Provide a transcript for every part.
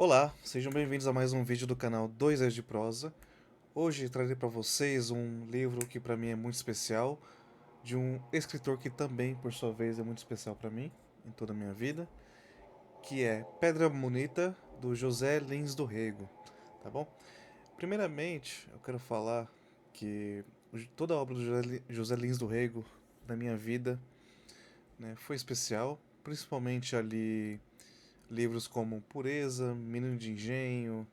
Olá, sejam bem-vindos a mais um vídeo do canal 2 de Prosa. Hoje trarei para vocês um livro que para mim é muito especial, de um escritor que também, por sua vez, é muito especial para mim, em toda a minha vida, que é Pedra Bonita, do José Lins do Rego, tá bom? Primeiramente, eu quero falar que toda a obra do José Lins do Rego, na minha vida, né, foi especial, principalmente ali livros como Pureza, Menino de Engenho,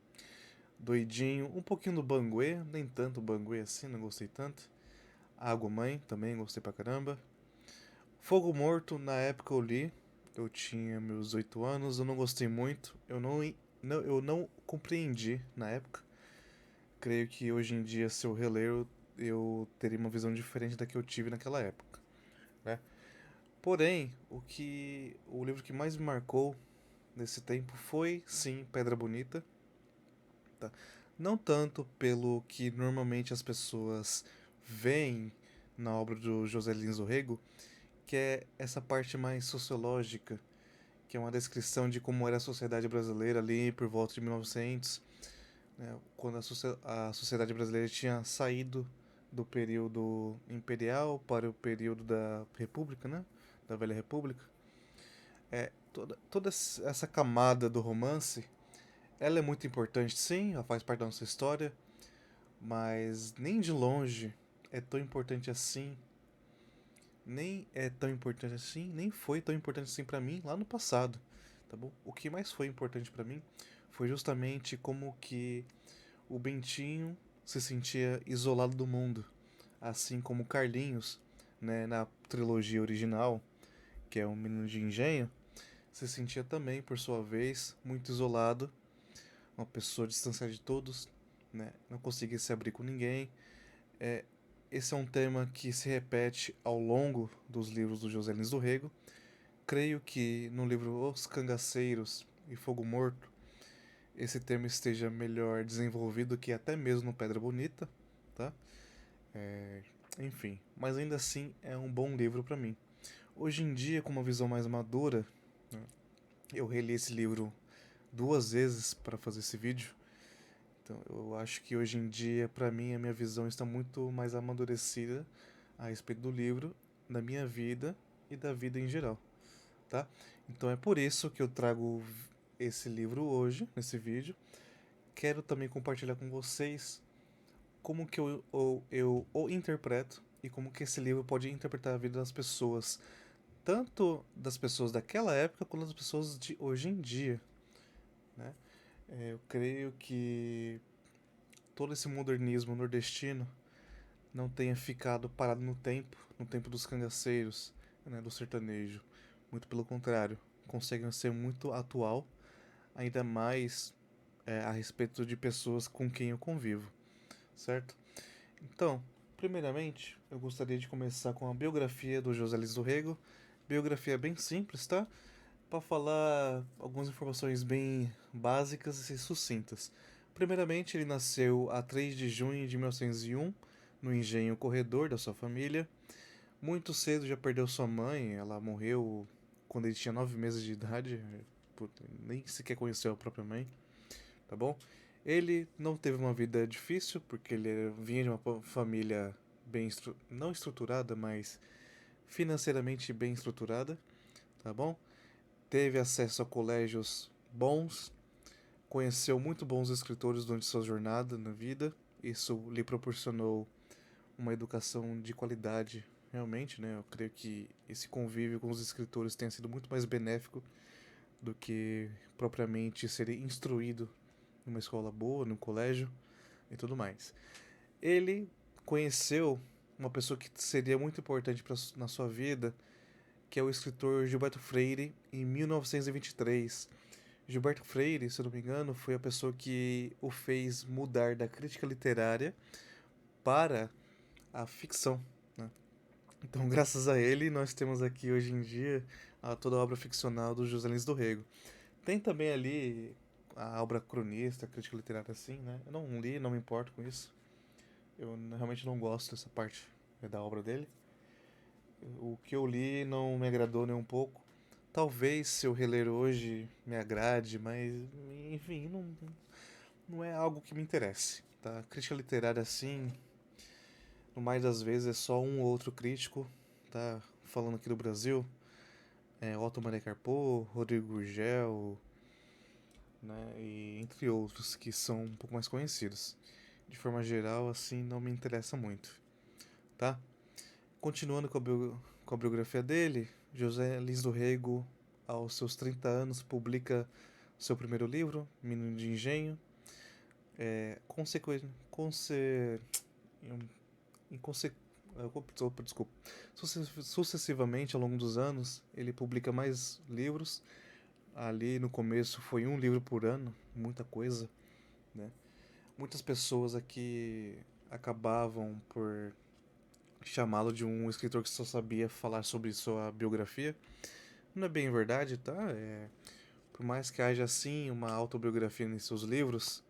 Doidinho, um pouquinho do Banguê, nem tanto Banguê assim, não gostei tanto. Água Mãe, também gostei pra caramba. Fogo Morto, na época eu li, eu tinha meus 8 anos, eu não gostei muito, eu não compreendi na época. Creio que hoje em dia, se eu reler, eu teria uma visão diferente da que eu tive naquela época, né? Porém, o livro que mais me marcou nesse tempo foi, sim, Pedra Bonita, tá? Não tanto pelo que normalmente as pessoas veem na obra do José Lins do Rego, que é essa parte mais sociológica, que é uma descrição de como era a sociedade brasileira ali por volta de 1900, né, quando a sociedade brasileira tinha saído do período imperial para o período da República, né, da Velha República. Toda essa camada do romance, ela é muito importante, sim, ela faz parte da nossa história, mas nem de longe é tão importante assim, nem é tão importante assim, nem foi tão importante assim pra mim lá no passado, tá bom? O que mais foi importante pra mim foi justamente como que o Bentinho se sentia isolado do mundo, assim como Carlinhos, né, na trilogia original, que é um menino de engenho, se sentia também, por sua vez, muito isolado, uma pessoa distanciada de todos, né, não conseguia se abrir com ninguém. É, esse é um tema que se repete ao longo dos livros do José Lins do Rego. Creio que no livro Os Cangaceiros e Fogo Morto esse tema esteja melhor desenvolvido que até mesmo no Pedra Bonita, tá? É, enfim, mas ainda assim é um bom livro para mim. Hoje em dia, com uma visão mais madura, né, eu reli esse livro 2 vezes para fazer esse vídeo. Então, eu acho que hoje em dia, para mim, a minha visão está muito mais amadurecida a respeito do livro, da minha vida e da vida em geral, tá? Então é por isso que eu trago esse livro hoje, nesse vídeo. Quero também compartilhar com vocês como que eu o interpreto e como que esse livro pode interpretar a vida das pessoas, tanto das pessoas daquela época quanto das pessoas de hoje em dia, né? Eu creio que todo esse modernismo nordestino não tenha ficado parado no tempo dos cangaceiros, né, do sertanejo. Muito pelo contrário, conseguem ser muito atual, ainda mais a respeito de pessoas com quem eu convivo, certo? Então, primeiramente, eu gostaria de começar com a biografia do José Luiz do Rego. Biografia bem simples, tá? Para falar algumas informações bem básicas e sucintas. Primeiramente, ele nasceu a 3 de junho de 1901, no engenho Corredor da sua família. Muito cedo já perdeu sua mãe, ela morreu quando ele tinha 9 meses de idade. Puta, nem sequer conheceu a própria mãe, tá bom? Ele não teve uma vida difícil, porque ele vinha de uma família bem não estruturada, mas financeiramente bem estruturada, tá bom? Teve acesso a colégios bons, conheceu muito bons escritores durante sua jornada na vida. Isso lhe proporcionou uma educação de qualidade, realmente, né? Eu creio que esse convívio com os escritores tenha sido muito mais benéfico do que propriamente ser instruído numa escola boa, num colégio e tudo mais. Ele conheceu uma pessoa que seria muito importante na sua vida, que é o escritor Gilberto Freire, em 1923. Gilberto Freire, se eu não me engano, foi a pessoa que o fez mudar da crítica literária para a ficção, né? Então, graças a ele, nós temos aqui hoje em dia toda a obra ficcional do José Lins do Rego. Tem também ali a obra cronista, a crítica literária assim, né? Eu não li, não me importo com isso. Eu realmente não gosto dessa parte da obra dele. O que eu li não me agradou nem um pouco. talvez se eu reler hoje me agrade, mas enfim, não é algo que me interesse, tá? Crítica literária assim, no mais das vezes é só um ou outro crítico, tá? Falando aqui do Brasil, Otto Maria Carpo, Rodrigo Gurgel, né? E entre outros que são um pouco mais conhecidos. De forma geral, assim, não me interessa muito, tá? Continuando com a biografia dele, José Lins do Rego, aos seus 30 anos, publica seu primeiro livro, Menino de Engenho. É, consequente, conse, em conse, opa, desculpa. Sucessivamente, ao longo dos anos, ele publica mais livros. Ali no começo foi um livro por ano, muita coisa, né? Muitas pessoas aqui acabavam por chamá-lo de um escritor que só sabia falar sobre sua biografia. Não é bem verdade, tá? Por mais que haja sim uma autobiografia em seus livros,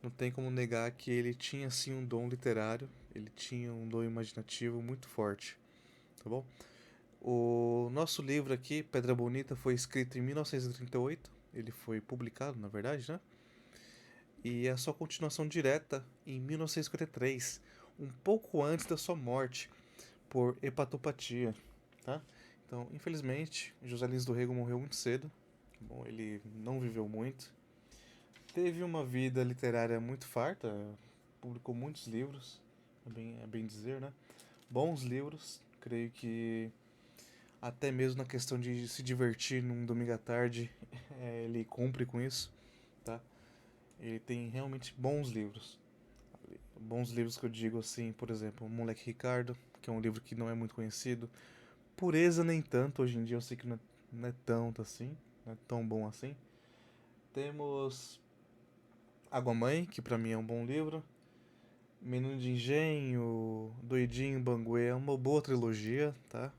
não tem como negar que ele tinha sim um dom literário, ele tinha um dom imaginativo muito forte, tá bom? O nosso livro aqui, Pedra Bonita, foi escrito em 1938, ele foi publicado, na verdade, né? E a sua continuação direta em 1953, um pouco antes da sua morte por hepatopatia, tá? Então, infelizmente, José Lins do Rego morreu muito cedo. Bom, ele não viveu muito. Teve uma vida literária muito farta, publicou muitos livros, é bem dizer, né? Bons livros, creio que até mesmo na questão de se divertir num domingo à tarde, ele cumpre com isso, tá? Ele tem realmente bons livros. Bons livros que eu digo assim, por exemplo, o Moleque Ricardo, que é um livro que não é muito conhecido. Pureza nem tanto, hoje em dia eu sei que não é tanto assim, não é tão bom assim. Temos Água Mãe, que pra mim é um bom livro. Menino de Engenho, Doidinho, Banguê, é uma boa trilogia, tá?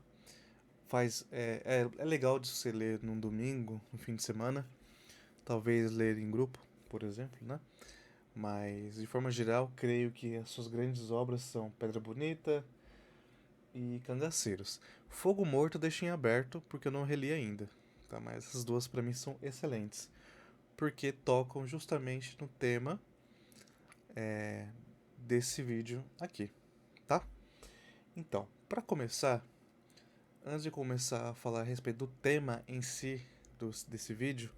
É legal de você ler num domingo, no fim de semana. Talvez ler em grupo, por exemplo, né? Mas, de forma geral, creio que as suas grandes obras são Pedra Bonita e Cangaceiros. Fogo Morto eu deixei em aberto, porque eu não reli ainda, tá? Mas essas duas pra mim são excelentes, porque tocam justamente no tema desse vídeo aqui, tá? Então, para começar, antes de começar a falar a respeito do tema em si desse vídeo,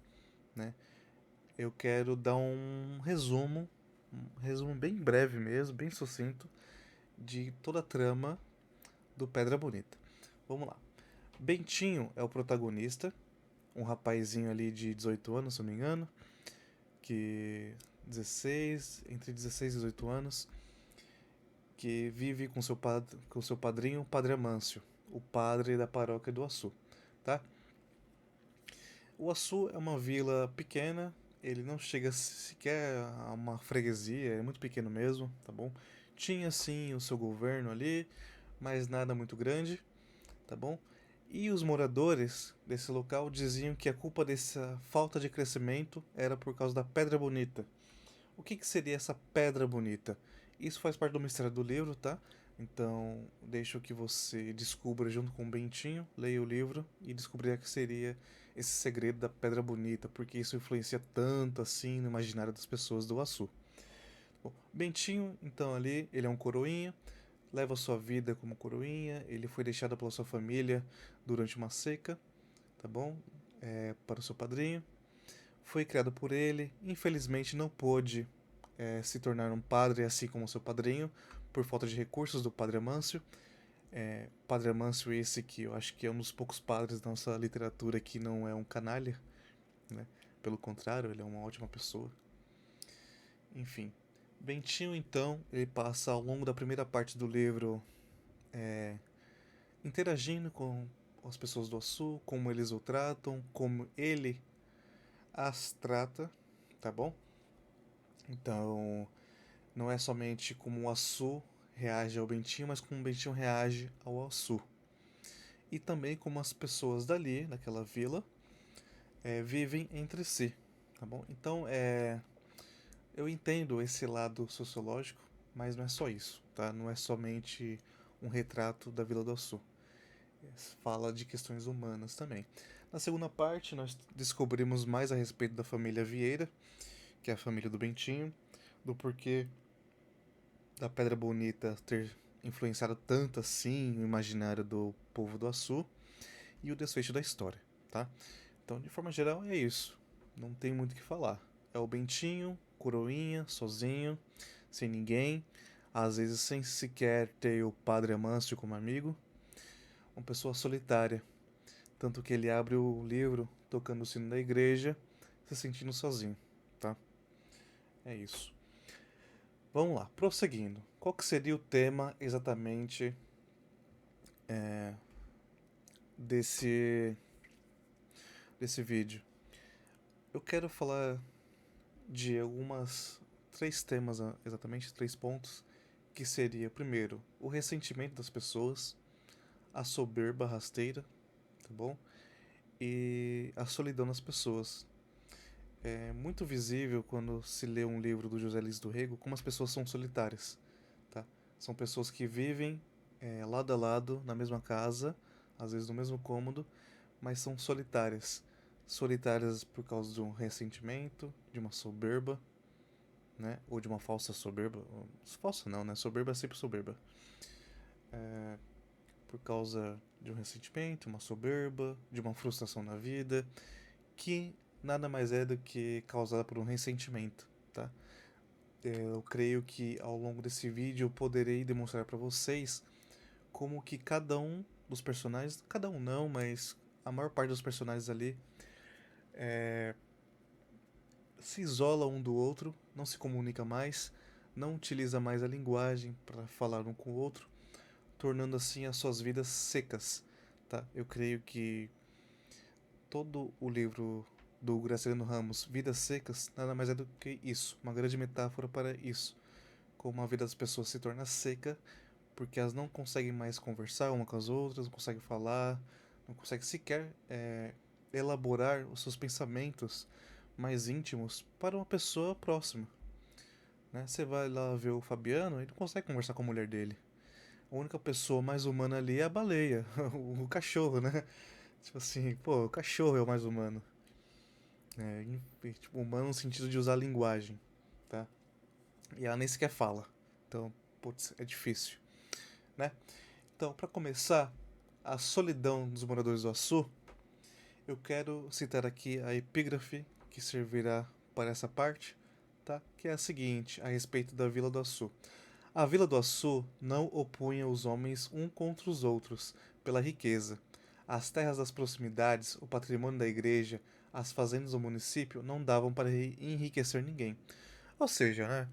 né? Eu quero dar um resumo bem breve mesmo, bem sucinto, de toda a trama do Pedra Bonita. Vamos lá. Bentinho é o protagonista, um rapazinho ali de 18 anos, se eu não me engano, que entre 16 e 18 anos, que vive com seu padrinho, o Padre Amâncio, o padre da paróquia do Açu, tá? O Açu é uma vila pequena, ele não chega sequer a uma freguesia, é muito pequeno mesmo, tá bom? Tinha sim o seu governo ali, mas nada muito grande, tá bom? E os moradores desse local diziam que a culpa dessa falta de crescimento era por causa da Pedra Bonita. O que seria essa Pedra Bonita? Isso faz parte do mistério do livro, tá? Então, deixo que você descubra junto com o Bentinho, leia o livro e descobrirá que seria esse segredo da Pedra Bonita, porque isso influencia tanto assim no imaginário das pessoas do Açu. Bom, Bentinho, então ali, ele é um coroinha, leva sua vida como coroinha, ele foi deixado pela sua família durante uma seca, tá bom? Para o seu padrinho. Foi criado por ele, infelizmente não pôde se tornar um padre assim como seu padrinho, por falta de recursos do Padre Amâncio. Padre Amâncio esse que eu acho que é um dos poucos padres da nossa literatura que não é um canalha, né? Pelo contrário, ele é uma ótima pessoa. Enfim, Bentinho então, ele passa ao longo da primeira parte do livro interagindo com as pessoas do Açu, como eles o tratam, como ele as trata, tá bom? Então, não é somente como o Açu reage ao Bentinho, mas como o Bentinho reage ao Açu. E também como as pessoas dali, daquela vila, vivem entre si, tá bom? Então, eu entendo esse lado sociológico, mas não é só isso, tá? Não é somente um retrato da Vila do Açu. Fala de questões humanas também. Na segunda parte, nós descobrimos mais a respeito da família Vieira, que é a família do Bentinho, do porquê da Pedra Bonita ter influenciado tanto assim o imaginário do povo do Açu e o desfecho da história, tá? Então, de forma geral, é isso. Não tem muito o que falar. É o Bentinho, coroinha, sozinho, sem ninguém, às vezes sem sequer ter o Padre Amâncio como amigo, uma pessoa solitária, tanto que ele abre o livro tocando o sino da igreja, se sentindo sozinho, tá? É isso. Vamos lá, prosseguindo. Qual que seria o tema exatamente desse desse vídeo? Eu quero falar de algumas três temas, exatamente três pontos, que seria primeiro o ressentimento das pessoas, a soberba rasteira, tá bom? E a solidão das pessoas. É muito visível quando se lê um livro do José Luiz do Rego como as pessoas são solitárias, tá? São pessoas que vivem lado a lado na mesma casa, às vezes no mesmo cômodo, mas são solitárias. Solitárias por causa de um ressentimento, de uma soberba, né? Ou de uma falsa soberba. Falsa não, né? Soberba é sempre soberba. Por causa de um ressentimento, uma soberba, de uma frustração na vida, que nada mais é do que causada por um ressentimento, tá? Eu creio que ao longo desse vídeo eu poderei demonstrar para vocês como que cada um dos personagens, cada um não, mas a maior parte dos personagens ali se isola um do outro, não se comunica mais, não utiliza mais a linguagem para falar um com o outro, tornando assim as suas vidas secas, tá? Eu creio que todo o livro do Graciliano Ramos, Vidas Secas, nada mais é do que isso, uma grande metáfora para isso, como a vida das pessoas se torna seca porque elas não conseguem mais conversar uma com as outras, não conseguem falar, não conseguem sequer elaborar os seus pensamentos mais íntimos para uma pessoa próxima. Né? Você vai lá ver o Fabiano, ele não consegue conversar com a mulher dele. A única pessoa mais humana ali é a baleia, o cachorro, né? Tipo assim, pô, o cachorro é o mais humano. Tipo, humano no sentido de usar a linguagem, tá? E ela nem sequer fala. Então, putz, é difícil, né? Então, para começar, a solidão dos moradores do Açu, eu quero citar aqui a epígrafe que servirá para essa parte, tá? Que é a seguinte, a respeito da Vila do Açu. A Vila do Açu não opunha os homens um contra os outros pela riqueza. As terras das proximidades, o patrimônio da igreja, as fazendas do município não davam para enriquecer ninguém. Ou seja, né,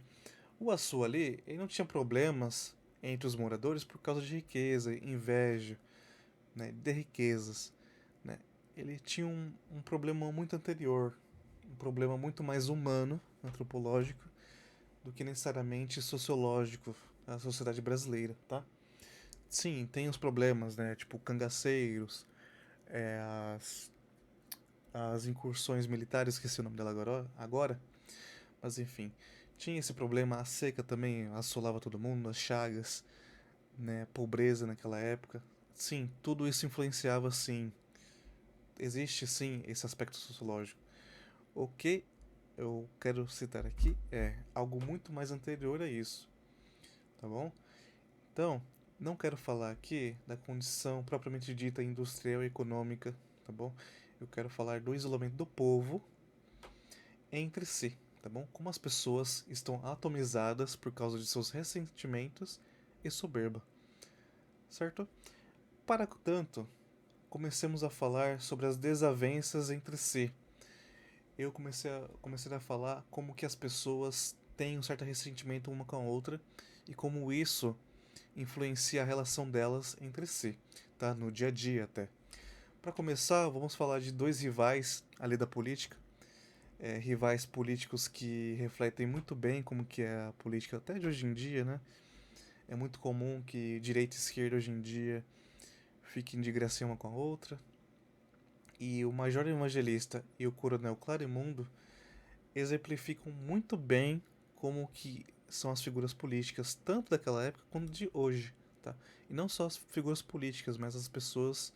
o Açu ali ele não tinha problemas entre os moradores por causa de riqueza, inveja, né, de riquezas. Né. Ele tinha um problema muito anterior, um problema muito mais humano, antropológico, do que necessariamente sociológico da sociedade brasileira, tá? Sim, tem os problemas, né? Tipo cangaceiros, é, as, as incursões militares, esqueci o nome dela agora, mas enfim. Tinha esse problema, a seca também assolava todo mundo, as chagas, né? Pobreza naquela época. Sim, tudo isso influenciava, sim. Existe, sim, esse aspecto sociológico. O que eu quero citar aqui é algo muito mais anterior a isso, tá bom? Então, não quero falar aqui da condição propriamente dita industrial e econômica, tá bom? Eu quero falar do isolamento do povo entre si, tá bom? Como as pessoas estão atomizadas por causa de seus ressentimentos e soberba, certo? Para tanto, comecemos a falar sobre as desavenças entre si. Eu comecei a falar como que as pessoas têm um certo ressentimento uma com a outra e como isso influencia a relação delas entre si, tá? No dia a dia até. Para começar, vamos falar de dois rivais ali da política, rivais políticos que refletem muito bem como que é a política até de hoje em dia, né? É muito comum que direita e esquerda hoje em dia fiquem de gracinha uma com a outra. E o Major Evangelista e o Coronel Clarimundo exemplificam muito bem como que são as figuras políticas, tanto daquela época quanto de hoje, tá? E não só as figuras políticas, mas as pessoas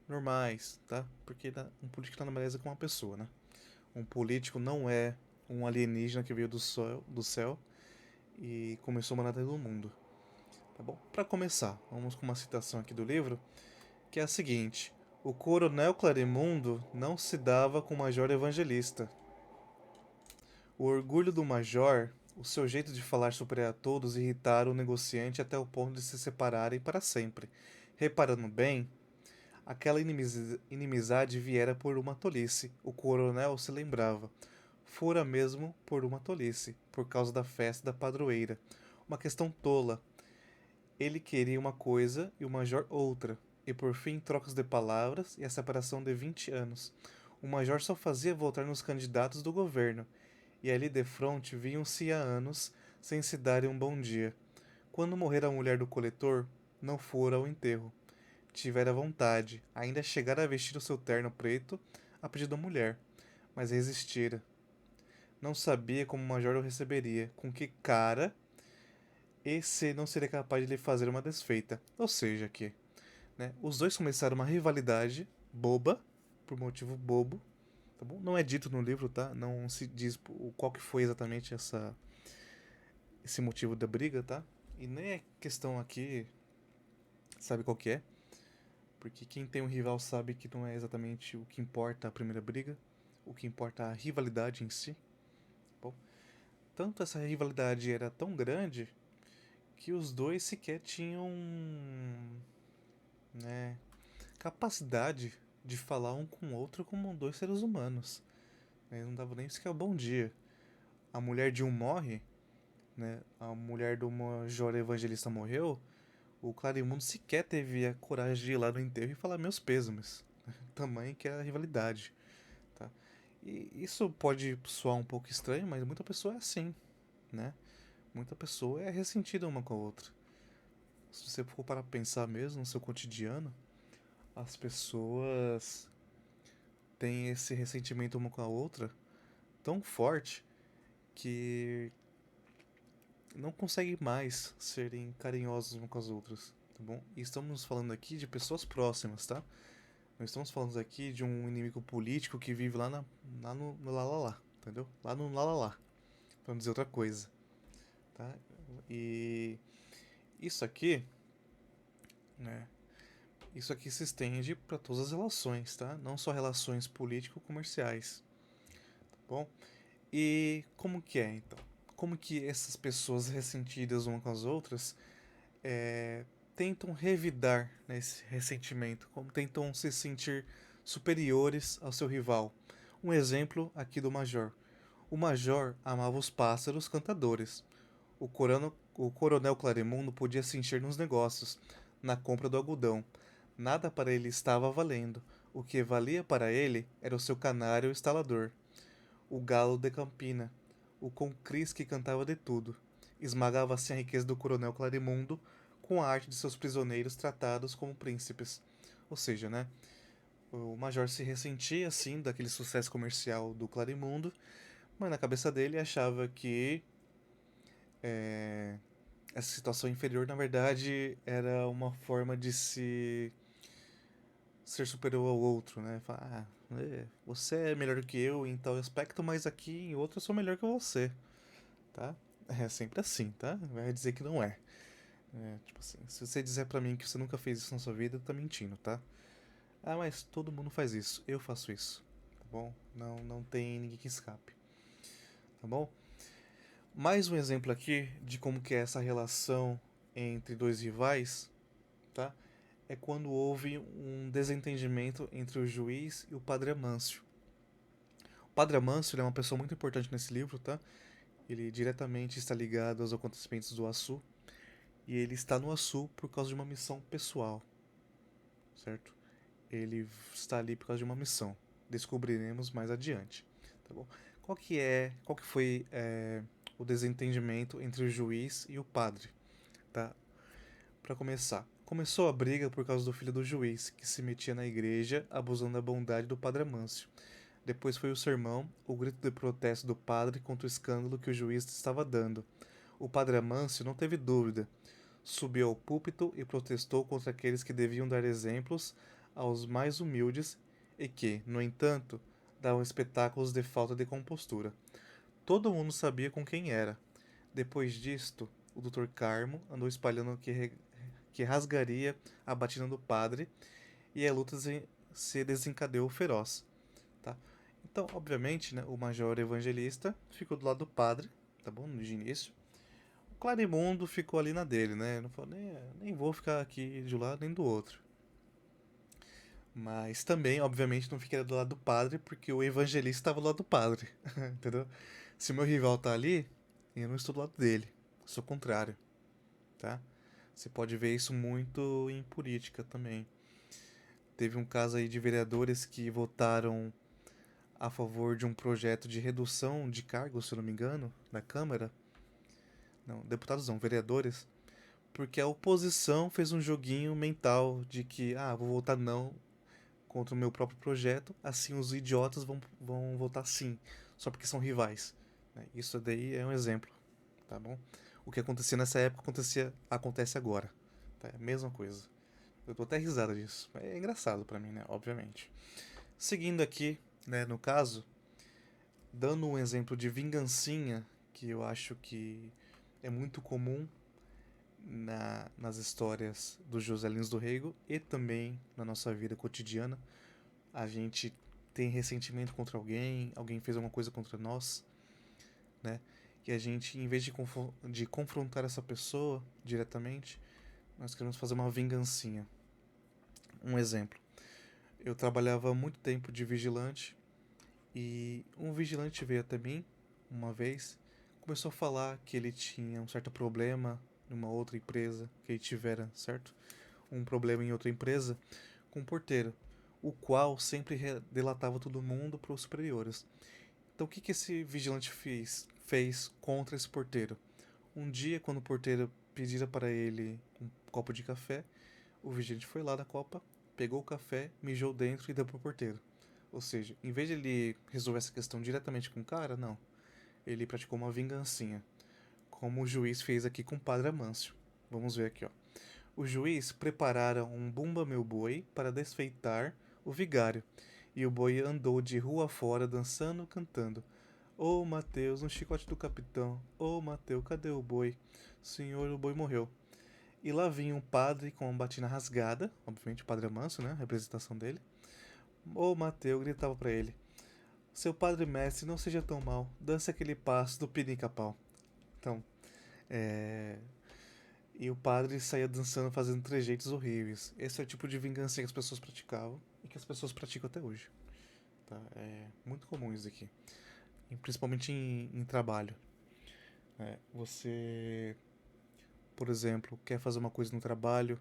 normais, tá? Porque um político nada mais é que uma pessoa, né? Um político não é um alienígena que veio do céu e começou a mandar todo mundo, tá bom? Para começar, vamos com uma citação aqui do livro, que é a seguinte: o coronel Clarimundo não se dava com o major evangelista. O orgulho do major, o seu jeito de falar superior a todos, irritaram o negociante até o ponto de se separarem para sempre. Reparando bem, aquela inimizade viera por uma tolice. O coronel se lembrava. Fora mesmo por uma tolice, por causa da festa da padroeira. Uma questão tola. Ele queria uma coisa e o major outra. E por fim, trocas de palavras e a separação de 20 anos. O major só fazia voltar nos candidatos do governo. E ali defronte viam-se há anos, sem se darem um bom dia. Quando morrera a mulher do coletor, não fora ao enterro. Tivera vontade, ainda chegara a vestir o seu terno preto, a pedido da mulher, mas resistira. Não sabia como o major o receberia, com que cara, e se não seria capaz de lhe fazer uma desfeita. Ou seja, que, né, os dois começaram uma rivalidade boba, por motivo bobo, tá bom? Não é dito no livro, tá? Não se diz qual que foi exatamente esse motivo da briga, tá? E nem é questão aqui, sabe qual que é? Porque quem tem um rival sabe que não é exatamente o que importa a primeira briga, o que importa a rivalidade em si. Bom, tanto essa rivalidade era tão grande que os dois sequer tinham, né, capacidade de falar um com o outro como dois seres humanos. Não dava nem sequer bom dia. A mulher de um morre, né? A mulher do major evangelista morreu. O Clarimundo sequer teve a coragem de ir lá no enterro e falar meus pêsames. Tamanho que é a rivalidade, tá? E isso pode soar um pouco estranho, mas muita pessoa é assim, né? Muita pessoa é ressentida uma com a outra. Se você for para pensar mesmo no seu cotidiano, as pessoas têm esse ressentimento uma com a outra tão forte que não conseguem mais serem carinhosos umas com as outras, tá bom? E estamos falando aqui de pessoas próximas, tá? Não estamos falando aqui de um inimigo político que vive lá no lá lá lá, entendeu? Lá no lá lá lá, pra não dizer outra coisa, tá? E isso aqui, né? Isso aqui se estende para todas as relações, tá? Não só relações político-comerciais, tá bom? E como que é, então? Como que essas pessoas ressentidas umas com as outras tentam revidar, né, esse ressentimento? Como tentam se sentir superiores ao seu rival? Um exemplo aqui do Major. O Major amava os pássaros cantadores. O coronel Clarimundo podia se encher nos negócios, na compra do algodão. Nada para ele estava valendo. O que valia para ele era o seu canário instalador, o galo de Campina, o concris que cantava de tudo. Esmagava assim a riqueza do coronel Clarimundo com a arte de seus prisioneiros tratados como príncipes. Ou seja, né? O Major se ressentia assim daquele sucesso comercial do Clarimundo, mas na cabeça dele achava que essa situação inferior, na verdade, era uma forma de se ser superior ao outro, né? Falar, você é melhor do que eu em tal aspecto, mas aqui em outro eu sou melhor que você, tá? É sempre assim, tá? Vai dizer que não é. Tipo assim, se você dizer pra mim que você nunca fez isso na sua vida, tá mentindo, tá? Ah, mas todo mundo faz isso. Eu faço isso, tá bom? Não tem ninguém que escape, tá bom? Mais um exemplo aqui de como que é essa relação entre dois rivais, tá? É quando houve um desentendimento entre o juiz e o Padre Amâncio. O Padre Amâncio é uma pessoa muito importante nesse livro, tá? Ele diretamente está ligado aos acontecimentos do Açu. E ele está no Açu por causa de uma missão pessoal, certo? Ele está ali por causa de uma missão. Descobriremos mais adiante, tá bom? Qual que foi o desentendimento entre o juiz e o padre, tá? Para começar, começou a briga por causa do filho do juiz, que se metia na igreja, abusando da bondade do padre Amâncio. Depois foi o sermão, o grito de protesto do padre contra o escândalo que o juiz estava dando. O padre Amâncio não teve dúvida. Subiu ao púlpito e protestou contra aqueles que deviam dar exemplos aos mais humildes e que, no entanto, davam espetáculos de falta de compostura. Todo mundo sabia com quem era. Depois disto, o Dr. Carmo andou espalhando que rasgaria a batina do padre e a luta se desencadeou feroz. Tá? Então, obviamente, né, o Major Evangelista ficou do lado do padre, tá bom? No início. O Clarimundo ficou ali na dele, né? Não falou, nem vou ficar aqui de um lado nem do outro. Mas também, obviamente, não fiquei do lado do padre, porque o evangelista estava do lado do padre. Entendeu? Se o meu rival tá ali, eu não estou do lado dele. Sou o contrário, tá? Você pode ver isso muito em política também. Teve um caso aí de vereadores que votaram a favor de um projeto de redução de cargos, se eu não me engano, na Câmara. Não, deputados não, vereadores. Porque a oposição fez um joguinho mental de que, vou votar não contra o meu próprio projeto, assim os idiotas vão votar sim, só porque são rivais. Isso daí é um exemplo, tá bom? O que acontecia nessa época acontece agora. Tá? É a mesma coisa. Eu tô até risada disso. É engraçado pra mim, né? Obviamente. Seguindo aqui, né, no caso, dando um exemplo de vingancinha, que eu acho que é muito comum nas histórias dos José Lins do Rego e também na nossa vida cotidiana. A gente tem ressentimento contra alguém fez alguma coisa contra nós, né? E a gente, em vez de confrontar essa pessoa diretamente, nós queremos fazer uma vingancinha. Um exemplo. Eu trabalhava muito tempo de vigilante e um vigilante veio até mim uma vez, começou a falar que ele tinha um certo problema em uma outra empresa que ele tivera, certo? Um problema em outra empresa com um porteiro, o qual sempre delatava todo mundo para os superiores. Então o que esse vigilante fez contra esse porteiro? Um dia, quando o porteiro pedira para ele um copo de café, o vigilante foi lá da copa, pegou o café, mijou dentro e deu pro porteiro. Ou seja, em vez de ele resolver essa questão diretamente com o cara, não. Ele praticou uma vingancinha, como o juiz fez aqui com o Padre Amâncio. Vamos ver aqui, ó. O juiz preparara um bumba meu boi para desfeitar o vigário, e o boi andou de rua fora dançando, cantando. Ô Mateus, no chicote do capitão. Ô Mateus, cadê o boi? Senhor, o boi morreu. E lá vinha um padre com uma batina rasgada, obviamente o Padre Amâncio, né? A representação dele. Ô Mateus gritava para ele: Seu padre mestre, não seja tão mal, dance aquele passo do pinica-pau. Então, e o padre saía dançando, fazendo trejeitos horríveis. Esse é o tipo de vingança que as pessoas praticavam e que as pessoas praticam até hoje. Tá? É muito comum isso aqui. Principalmente em trabalho. Você, por exemplo, quer fazer uma coisa no trabalho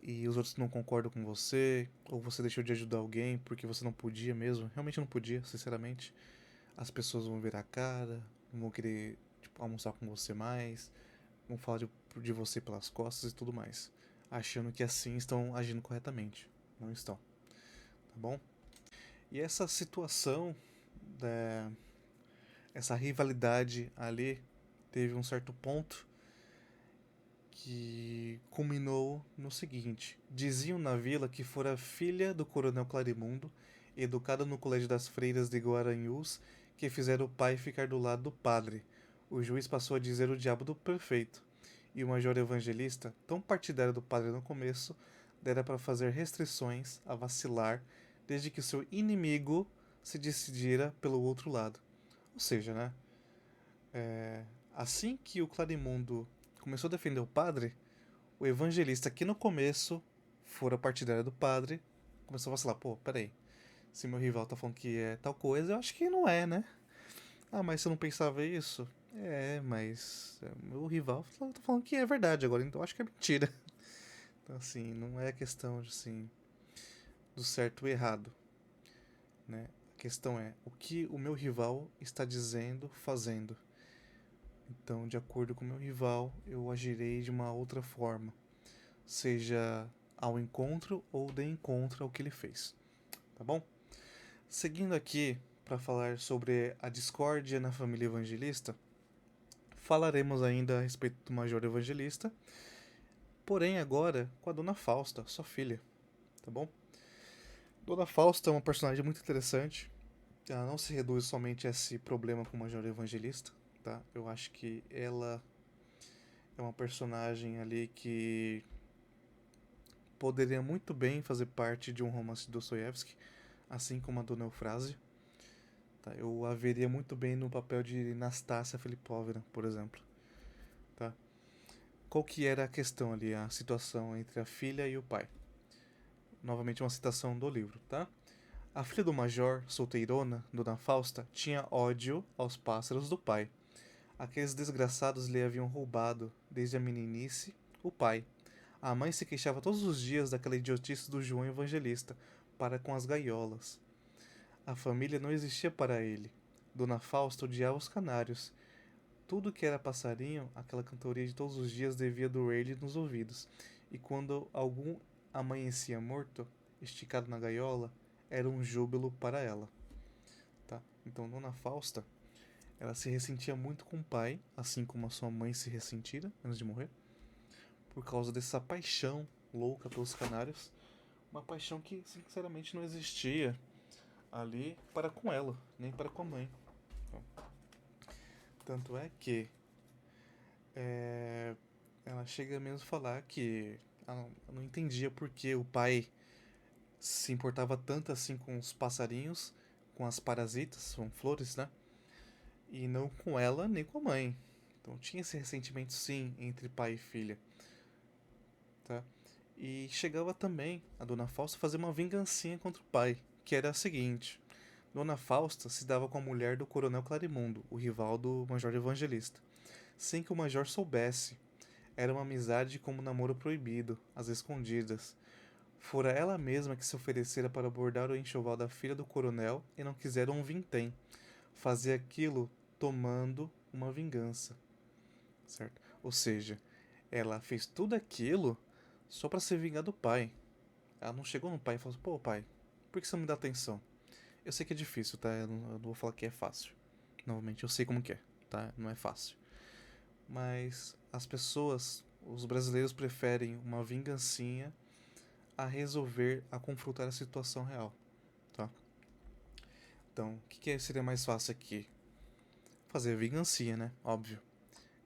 e os outros não concordam com você, ou você deixou de ajudar alguém porque você não podia mesmo, realmente não podia, sinceramente. As pessoas vão virar a cara, não vão querer almoçar com você mais, vão falar de você pelas costas e tudo mais, achando que assim estão agindo corretamente. Não estão, tá bom? E essa situação, essa rivalidade ali, teve um certo ponto que culminou no seguinte: diziam na vila que fora filha do coronel Clarimundo, educada no colégio das freiras de Guaranhus, que fizeram o pai ficar do lado do padre. O juiz passou a dizer o diabo do prefeito, e o major evangelista, tão partidário do padre no começo, dera para fazer restrições a vacilar, desde que seu inimigo se decidira pelo outro lado. Ou seja, né? Assim que o Clarimundo começou a defender o padre, o evangelista que no começo fora partidário do padre, começou a vacilar, pô, peraí, se meu rival tá falando que é tal coisa, eu acho que não é, né? Ah, mas você não pensava isso? Mas meu rival tá falando que é verdade agora, então eu acho que é mentira. Então assim, não é questão de, assim, do certo ou errado, né? A questão é o que o meu rival está dizendo, fazendo. Então, de acordo com o meu rival, eu agirei de uma outra forma, seja ao encontro ou de encontro ao que ele fez, tá bom? Seguindo aqui para falar sobre a discórdia na família evangelista, falaremos ainda a respeito do Major Evangelista, porém agora com a Dona Fausta, sua filha, tá bom? Dona Fausta é uma personagem muito interessante. Ela não se reduz somente a esse problema com o Major Evangelista, tá? Eu acho que ela é uma personagem ali que poderia muito bem fazer parte de um romance de Dostoiévski, assim como a Dona Eufrásia. Tá? Eu a veria muito bem no papel de Nastácia Filipovna, por exemplo. Tá? Qual que era a questão ali, a situação entre a filha e o pai? Novamente uma citação do livro, tá? A filha do major, solteirona, Dona Fausta, tinha ódio aos pássaros do pai. Aqueles desgraçados lhe haviam roubado, desde a meninice, o pai. A mãe se queixava todos os dias daquela idiotice do João Evangelista para com as gaiolas. A família não existia para ele. Dona Fausta odiava os canários. Tudo que era passarinho, aquela cantoria de todos os dias devia doer-lhe nos ouvidos. E quando algum amanhecia morto, esticado na gaiola, era um júbilo para ela. Tá? Então, Dona Fausta, ela se ressentia muito com o pai, assim como a sua mãe se ressentira antes de morrer, por causa dessa paixão louca pelos canários. Uma paixão que, sinceramente, não existia ali para com ela, nem para com a mãe. Tanto é que é, ela chega mesmo a falar que ela não entendia por que o pai se importava tanto assim com os passarinhos, com as parasitas, são flores, né? E não com ela nem com a mãe. Então tinha esse ressentimento sim entre pai e filha, tá? E chegava também a Dona Fausta a fazer uma vingancinha contra o pai, que era a seguinte: Dona Fausta se dava com a mulher do Coronel Clarimundo, o rival do Major Evangelista, sem que o Major soubesse. Era uma amizade como um namoro proibido, às escondidas. Fora ela mesma que se oferecera para abordar o enxoval da filha do coronel e não quisera um vintém. Fazia aquilo tomando uma vingança, certo? Ou seja, ela fez tudo aquilo só para se vingar do pai. Ela não chegou no pai e falou assim, pô pai, por que você não me dá atenção? Eu sei que é difícil, tá? Eu não vou falar que é fácil. Novamente, eu sei como que é, tá? Não é fácil. Mas as pessoas, os brasileiros preferem uma vingancinha a resolver, a confrontar a situação real, tá? Então, o que seria mais fácil aqui? Fazer vingancinha, né? Óbvio.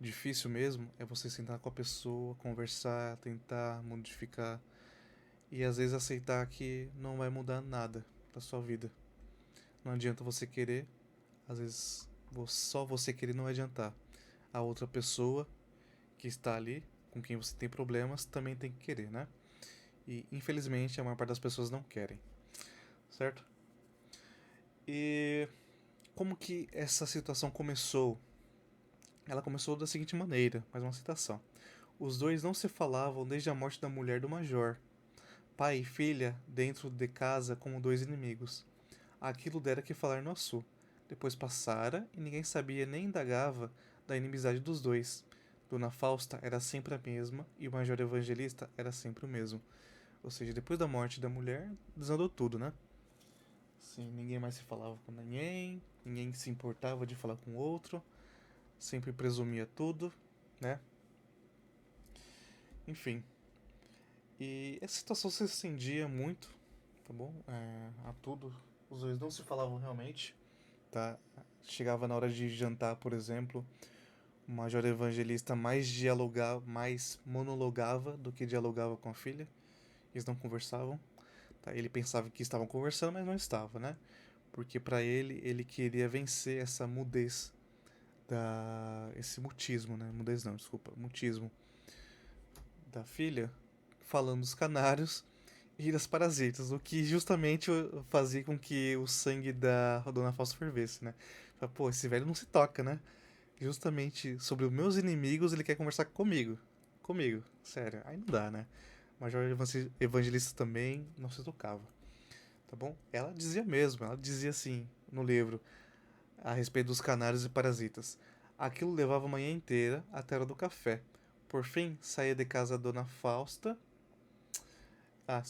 Difícil mesmo é você sentar com a pessoa, conversar, tentar modificar e às vezes aceitar que não vai mudar nada da sua vida. Não adianta você querer, às vezes só você querer não vai adiantar. A outra pessoa que está ali, com quem você tem problemas, também tem que querer, né? E infelizmente a maior parte das pessoas não querem, certo? E como que essa situação começou? Ela começou da seguinte maneira, mais uma citação. Os dois não se falavam desde a morte da mulher do major. Pai e filha dentro de casa como dois inimigos. Aquilo dera que falar no açu. Depois passara e ninguém sabia nem indagava da inimizade dos dois. Dona Fausta era sempre a mesma e o Major Evangelista era sempre o mesmo. Ou seja, depois da morte da mulher, desandou tudo, né? Sim, ninguém mais se falava com ninguém, ninguém se importava de falar com o outro, sempre presumia tudo, né? Enfim. E essa situação se estendia muito, tá bom? A tudo. Os dois não se falavam realmente, tá? Chegava na hora de jantar, por exemplo, o Major Evangelista mais monologava do que dialogava com a filha. Eles não conversavam, tá? Ele pensava que estavam conversando, mas não estava, né? Porque para ele queria vencer essa mudez esse mutismo, né? Mudez não, desculpa, mutismo da filha, falando dos canários e das parasitas, o que justamente fazia com que o sangue da Dona Fausta fervesse, né? Pô, esse velho não se toca, né? Justamente sobre os meus inimigos ele quer conversar comigo. Comigo, sério, aí não dá, né? Major Evangelista também não se tocava, tá bom? Ela dizia mesmo, ela dizia assim no livro a respeito dos canários e parasitas. Aquilo levava a manhã inteira até a hora do café. Por fim, saía de casa a Dona Fausta. Ah,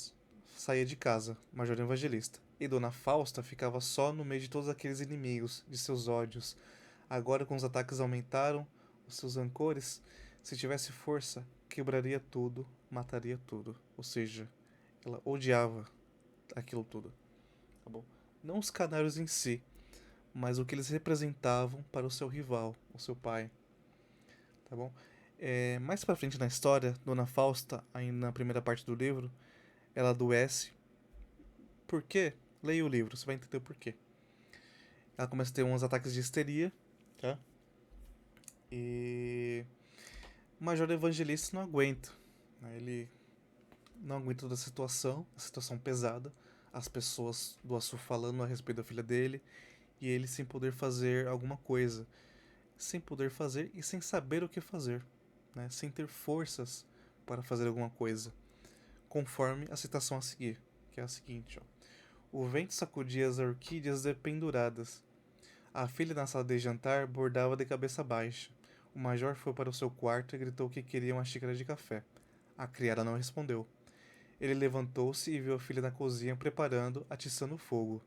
saía de casa, Major Evangelista. E Dona Fausta ficava só no meio de todos aqueles inimigos, de seus ódios. Agora, com os ataques aumentaram, os seus rancores, se tivesse força, quebraria tudo, mataria tudo. Ou seja, Ela odiava aquilo tudo, tá bom? Não os canários em si, mas o que eles representavam para o seu rival, o seu pai, tá bom? Mais pra frente na história, Dona Fausta, ainda na primeira parte do livro, ela adoece. Por quê? Leia o livro, você vai entender o porquê. Ela começa a ter uns ataques de histeria, tá? E o Major Evangelista não aguenta, né? Ele não aguenta toda a situação pesada, as pessoas do Açu falando a respeito da filha dele, e ele sem poder fazer alguma coisa. Sem poder fazer e sem saber o que fazer, né? Sem ter forças para fazer alguma coisa. Conforme a citação a seguir, que é a seguinte, ó. O vento sacudia as orquídeas dependuradas. A filha na sala de jantar bordava de cabeça baixa. O major foi para o seu quarto e gritou que queria uma xícara de café. A criada não respondeu. Ele levantou-se e viu a filha na cozinha preparando, atiçando o fogo.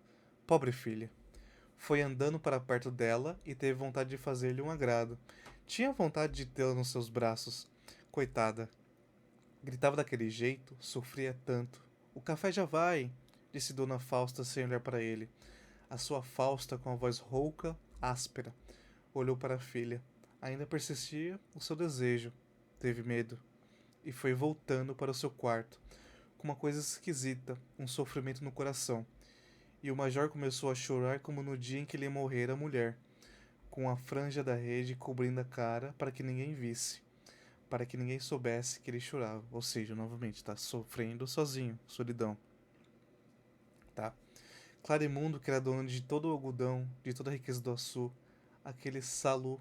Pobre filha. Foi andando para perto dela e teve vontade de fazer-lhe um agrado. Tinha vontade de tê-la nos seus braços. Coitada. Gritava daquele jeito, sofria tanto. O café já vai, disse Dona Fausta sem olhar para ele. A sua Fausta, com a voz rouca, áspera, olhou para a filha. Ainda persistia o seu desejo. Teve medo. E foi voltando para o seu quarto, com uma coisa esquisita, um sofrimento no coração. E o major começou a chorar como no dia em que lhe morrera a mulher, com a franja da rede cobrindo a cara para que ninguém visse, para que ninguém soubesse que ele chorava. Ou seja, novamente, está sofrendo sozinho, solidão. Tá? Clarimundo, que era dono de todo o algodão, de toda a riqueza do açu, aquele salu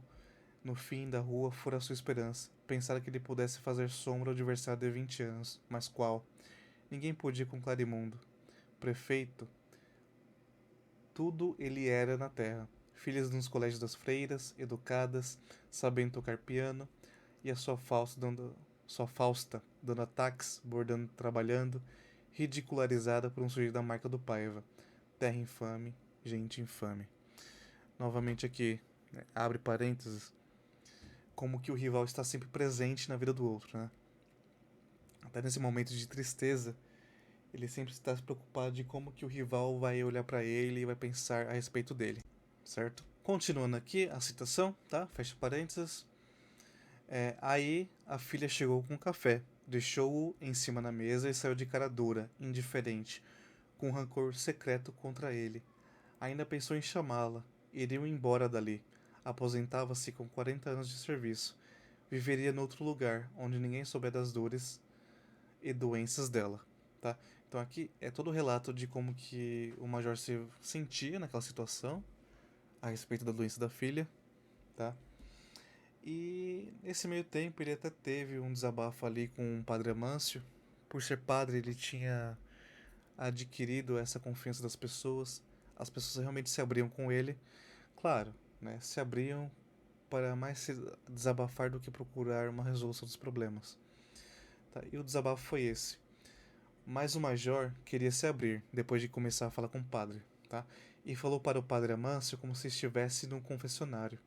no fim da rua fora sua esperança. Pensara que ele pudesse fazer sombra ao adversário de 20 anos. Mas qual? Ninguém podia com Clarimundo. Prefeito, tudo ele era na terra. Filhas nos colégios das freiras, educadas, sabendo tocar piano, e a sua Fausta dando ataques, bordando, trabalhando, ridicularizada por um sujeito da marca do Paiva. Terra infame, gente infame. Novamente aqui, né, abre parênteses, como que o rival está sempre presente na vida do outro, né? Até nesse momento de tristeza, ele sempre está se preocupado de como que o rival vai olhar para ele e vai pensar a respeito dele, certo? Continuando aqui a citação, tá? Fecha parênteses. Aí a filha chegou com o café, deixou-o em cima da mesa e saiu de cara dura, indiferente, com um rancor secreto contra ele. Ainda pensou em chamá-la. Iriam embora dali. Aposentava-se com 40 anos de serviço. Viveria noutro lugar, onde ninguém souber das dores e doenças dela, tá? Então aqui é todo o relato de como que o Major se sentia naquela situação a respeito da doença da filha, tá? E nesse meio tempo ele até teve um desabafo ali com o Padre Amâncio. Por ser padre, ele tinha adquirido essa confiança das pessoas. As pessoas realmente se abriam com ele. Claro, né? Se abriam para mais se desabafar do que procurar uma resolução dos problemas. Tá? E o desabafo foi esse. Mas o major queria se abrir, depois de começar a falar com o padre, tá? E falou para o padre Amâncio como se estivesse num confessionário.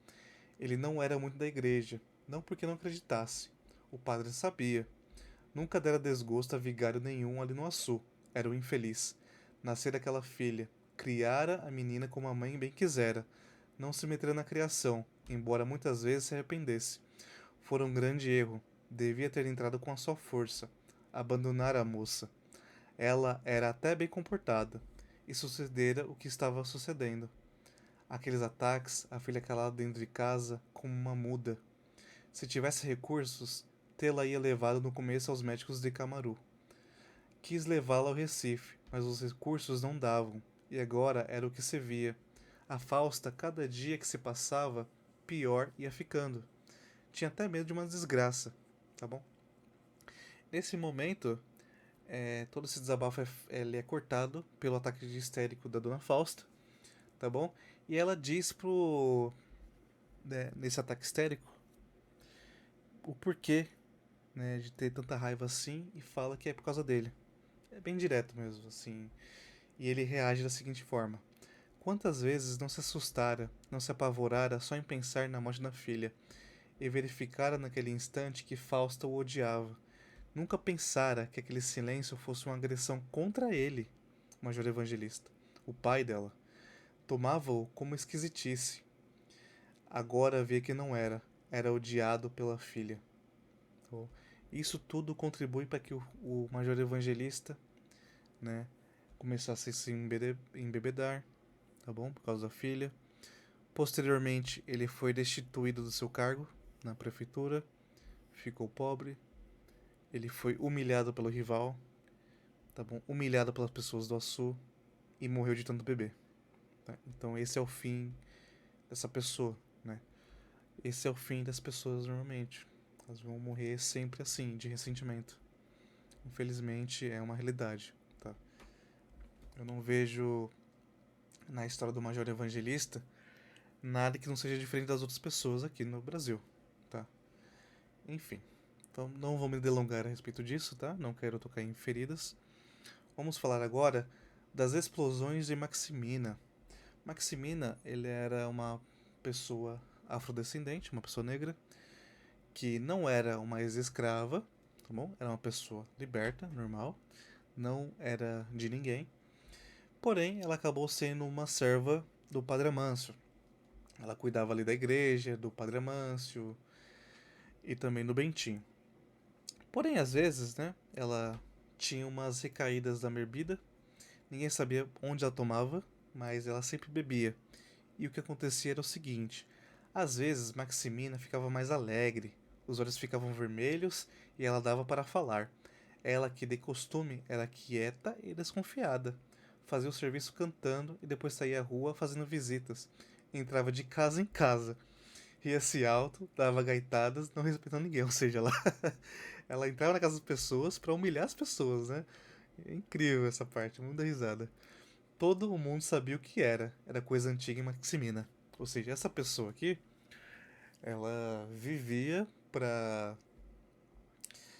Ele não era muito da igreja, não porque não acreditasse. O padre sabia. Nunca dera desgosto a vigário nenhum ali no açu. Era um infeliz. Nascera aquela filha. Criara a menina como a mãe bem quisera. Não se metera na criação, embora muitas vezes se arrependesse. Fora um grande erro. Devia ter entrado com a sua força. Abandonar a moça. Ela era até bem comportada. E sucedera o que estava sucedendo. Aqueles ataques, a filha calada dentro de casa, como uma muda. Se tivesse recursos, tê-la ia levado no começo aos médicos de Camaru. Quis levá-la ao Recife, mas os recursos não davam, e agora era o que se via. A Fausta, cada dia que se passava, pior ia ficando. Tinha até medo de uma desgraça, tá bom? Nesse momento, todo esse desabafo ele é cortado pelo ataque de histérico da Dona Fausta, tá bom? E ela diz nesse ataque histérico, o porquê, né, de ter tanta raiva assim, e fala que é por causa dele. É bem direto mesmo, assim. E ele reage da seguinte forma: quantas vezes não se assustara, não se apavorara só em pensar na morte da filha, e verificara naquele instante que Fausta o odiava. nunca pensara que aquele silêncio fosse uma agressão contra ele, o Major Evangelista, o pai dela. Tomava-o como esquisitice. Agora vê que não era. Era odiado pela filha. Então, isso tudo contribui para que o Major Evangelista, né, começasse a se embebedar, tá bom? Por causa da filha. Posteriormente, ele foi destituído do seu cargo na prefeitura, ficou pobre, ele foi humilhado pelo rival, tá bom? Humilhado pelas pessoas do Açu e morreu de tanto beber. Tá? Então esse é o fim dessa pessoa, né? Esse é o fim das pessoas normalmente. Elas vão morrer sempre assim, de ressentimento. Infelizmente é uma realidade, tá? Eu não vejo na história do Major Evangelista nada que não seja diferente das outras pessoas aqui no Brasil, tá? Enfim, então não vou me delongar a respeito disso, tá? Não quero tocar em feridas. Vamos falar agora das explosões de Maximina. Maximina, ele era uma pessoa afrodescendente, uma pessoa negra, que não era uma ex-escrava, tá bom? Era uma pessoa liberta, normal, não era de ninguém. Porém, ela acabou sendo uma serva do Padre Amâncio. Ela cuidava ali da igreja, do Padre Amâncio e também do Bentinho. Porém, às vezes, né, ela tinha umas recaídas da bebida. Ninguém sabia onde ela tomava, mas ela sempre bebia. E o que acontecia era o seguinte: às vezes Maximina ficava mais alegre, os olhos ficavam vermelhos e ela dava para falar. Ela, que de costume era quieta e desconfiada, fazia o serviço cantando e depois saía à rua fazendo visitas. Entrava de casa em casa, ria-se alto, dava gaitadas, não respeitando ninguém. Ou seja, ela entrava na casa das pessoas para humilhar as pessoas, né? É incrível essa parte, muita risada. Todo mundo sabia o que era. Era coisa antiga em Maximina. Ou seja, essa pessoa aqui, ela vivia pra.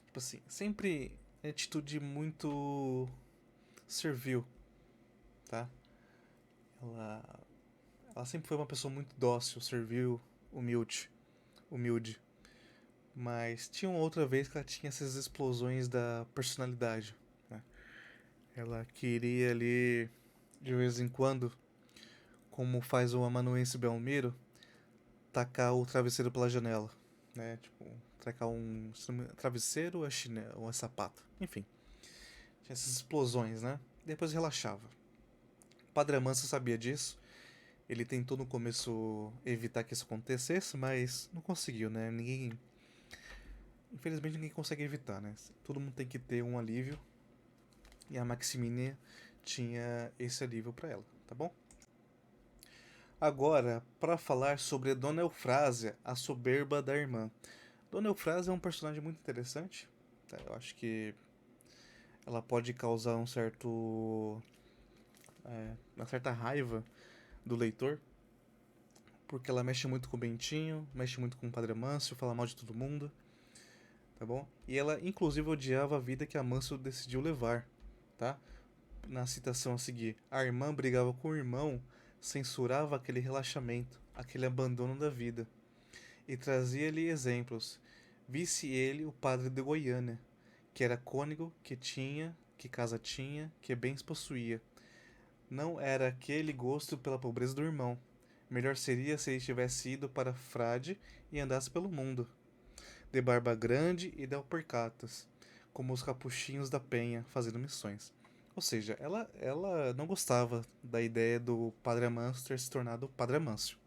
Tipo assim, sempre em atitude muito servil, tá? Ela, ela sempre foi uma pessoa muito dócil, servil, humilde. Humilde. Mas tinha uma outra vez que ela tinha essas explosões da personalidade, né? Ela queria ali, de vez em quando, como faz o amanuense Belmiro, tacar o travesseiro pela janela, né? Tipo, tacar um travesseiro ou é chinelo, ou é sapato. Enfim, tinha essas explosões, né? Depois relaxava. O Padre Amâncio sabia disso. Ele tentou no começo evitar que isso acontecesse, mas não conseguiu, né? Ninguém. Infelizmente ninguém consegue evitar, né? Todo mundo tem que ter um alívio. E a Maximine tinha esse alívio para ela, tá bom? Agora, para falar sobre a Dona Eufrásia, a soberba da irmã. Dona Eufrásia é um personagem muito interessante. Tá? Eu acho que ela pode causar uma certa raiva do leitor, porque ela mexe muito com o Bentinho, mexe muito com o Padre Amâncio, fala mal de todo mundo, tá bom? E ela, inclusive, odiava a vida que Amâncio decidiu levar, tá? Na citação a seguir, a irmã brigava com o irmão, censurava aquele relaxamento, aquele abandono da vida, e trazia-lhe exemplos. Visse ele o padre de Goiânia, que era cônego, que tinha, que casa tinha, que bens possuía. Não era aquele gosto pela pobreza do irmão. Melhor seria se ele tivesse ido para frade e andasse pelo mundo, de barba grande e de alpercatas, como os capuchinhos da penha, fazendo missões. Ou seja, ela não gostava da ideia do Padre Amâncio ter se tornado Padre Amâncio.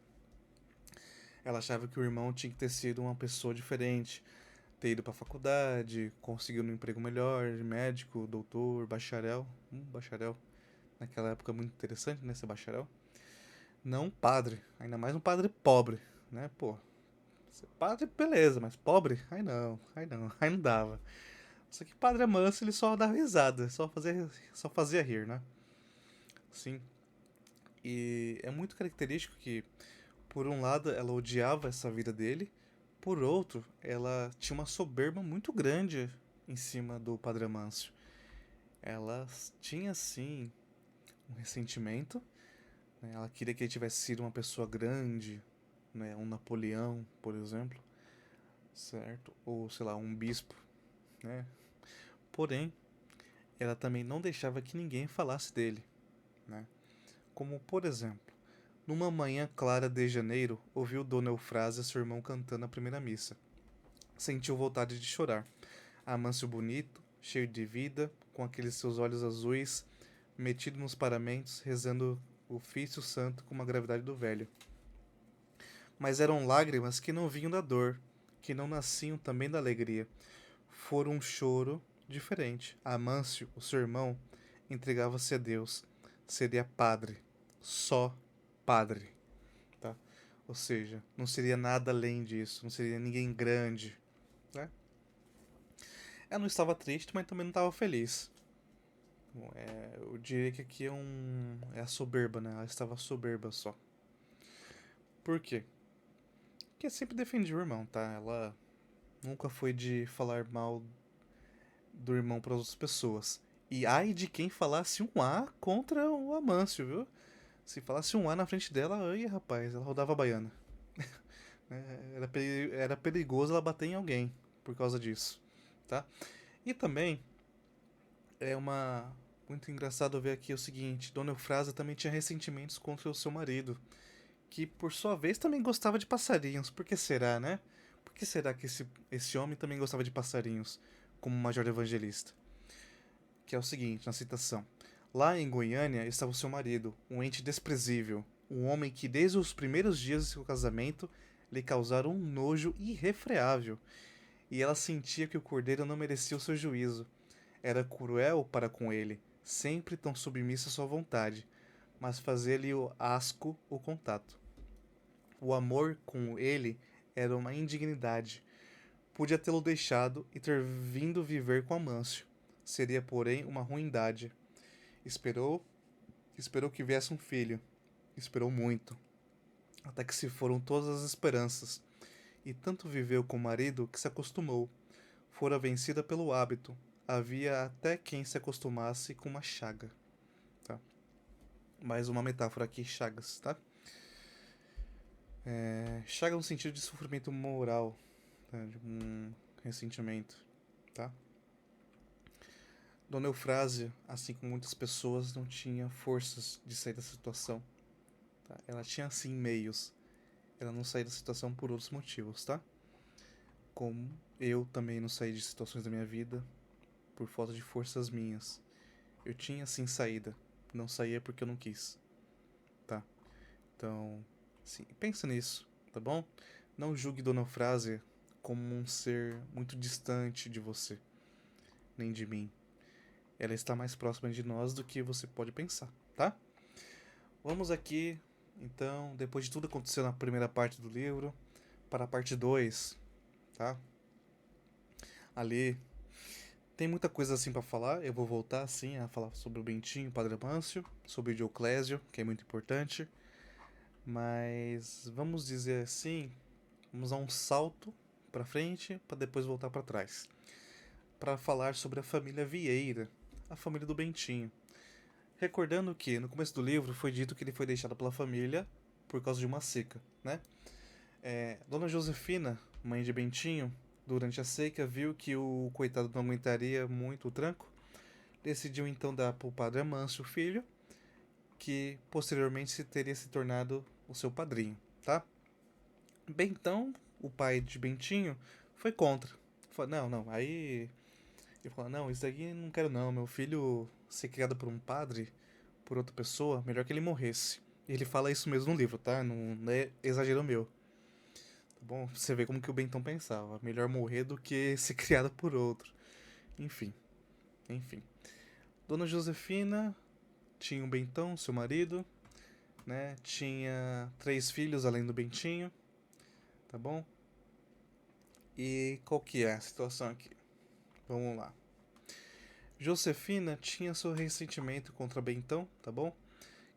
Ela achava que o irmão tinha que ter sido uma pessoa diferente, ter ido para a faculdade, conseguir um emprego melhor, de médico, doutor, bacharel. Bacharel. Naquela época muito interessante, né, ser bacharel. Não padre, ainda mais um padre pobre, né, pô. Ser padre, beleza, mas pobre? Aí não dava. Só que Padre Amâncio, ele só dava risada, só fazia rir, né? Sim. E é muito característico que, por um lado, ela odiava essa vida dele, por outro, ela tinha uma soberba muito grande em cima do Padre Amâncio. Ela tinha, sim, um ressentimento, né? Ela queria que ele tivesse sido uma pessoa grande, né? Um Napoleão, por exemplo, certo? Ou, sei lá, um bispo, né? Porém, ela também não deixava que ninguém falasse dele, né? Como, por exemplo, numa manhã clara de janeiro, ouviu Dona Eufrásia seu irmão cantando a primeira missa. Sentiu vontade de chorar. Amâncio bonito, cheio de vida, com aqueles seus olhos azuis, metido nos paramentos, rezando o ofício santo com uma gravidade do velho. Mas eram lágrimas que não vinham da dor, que não nasciam também da alegria. Fora um choro diferente. Amâncio, o seu irmão, entregava-se a Deus. Seria padre. Só padre. Tá? Ou seja, não seria nada além disso. Não seria ninguém grande. Né? Ela não estava triste, mas também não estava feliz. Bom, eu diria que aqui é a soberba, né? Ela estava soberba só. Por quê? Porque sempre defendia o irmão, tá? Ela nunca foi de falar mal do irmão para outras pessoas. E ai de quem falasse um A contra o Amâncio, viu? Se falasse um A na frente dela, ai rapaz, ela rodava a baiana. Era perigoso ela bater em alguém por causa disso, tá? E também é uma muito engraçado ver aqui o seguinte, Dona Eufrásia também tinha ressentimentos contra o seu marido, que por sua vez também gostava de passarinhos. Por que será, né? Por que será que esse homem também gostava de passarinhos, como Major Evangelista? Que é o seguinte, na citação. Lá em Goiânia estava o seu marido, um ente desprezível, um homem que desde os primeiros dias de seu casamento lhe causara um nojo irrefreável, e ela sentia que o cordeiro não merecia o seu juízo. Era cruel para com ele, sempre tão submissa à sua vontade, mas fazia-lhe o asco o contato. O amor com ele era uma indignidade. Podia tê-lo deixado e ter vindo viver com Amâncio. Seria, porém, uma ruindade. Esperou, esperou que viesse um filho. Esperou muito, até que se foram todas as esperanças. E tanto viveu com o marido que se acostumou. Fora vencida pelo hábito. Havia até quem se acostumasse com uma chaga. Tá? Mais uma metáfora aqui, chagas, tá? Chaga no sentido de sofrimento moral, né? De um ressentimento, tá? Dona Eufrásia, assim como muitas pessoas, não tinha forças de sair da situação. Tá? Ela tinha sim meios. Ela não saía da situação por outros motivos, tá? Como eu também não saí de situações da minha vida por falta de forças minhas. Eu tinha sim saída. Não saía porque eu não quis. Tá? Então, sim, pensa nisso, tá bom? Não julgue Dona Eufrásia como um ser muito distante de você, nem de mim. Ela está mais próxima de nós do que você pode pensar, tá? Vamos aqui, então, depois de tudo que aconteceu na primeira parte do livro, para a parte 2, tá? Ali tem muita coisa assim para falar. Eu vou voltar assim a falar sobre o Bentinho, o Padre Amâncio, sobre o Dioclésio, que é muito importante. Mas vamos dizer assim, vamos dar um salto para frente para depois voltar para trás, para falar sobre a família Vieira, a família do Bentinho. Recordando que no começo do livro foi dito que ele foi deixado pela família por causa de uma seca, né? Dona Josefina, mãe de Bentinho, durante a seca viu que o coitado não aguentaria muito o tranco, decidiu então dar para o padre Amâncio, o filho, que posteriormente teria se tornado o seu padrinho, tá? Bentão, o pai de Bentinho, foi contra. Falou, não, aí ele falou, não, isso daqui não quero não, meu filho ser criado por um padre, por outra pessoa, melhor que ele morresse. E ele fala isso mesmo no livro, tá? Não é exagero meu. Tá bom? Você vê como que o Bentão pensava. Melhor morrer do que ser criado por outro. Enfim. Dona Josefina tinha o Bentão, seu marido, né? Tinha 3 filhos além do Bentinho. Tá bom? E qual que é a situação aqui? Vamos lá. Josefina tinha seu ressentimento contra Bentão, tá bom?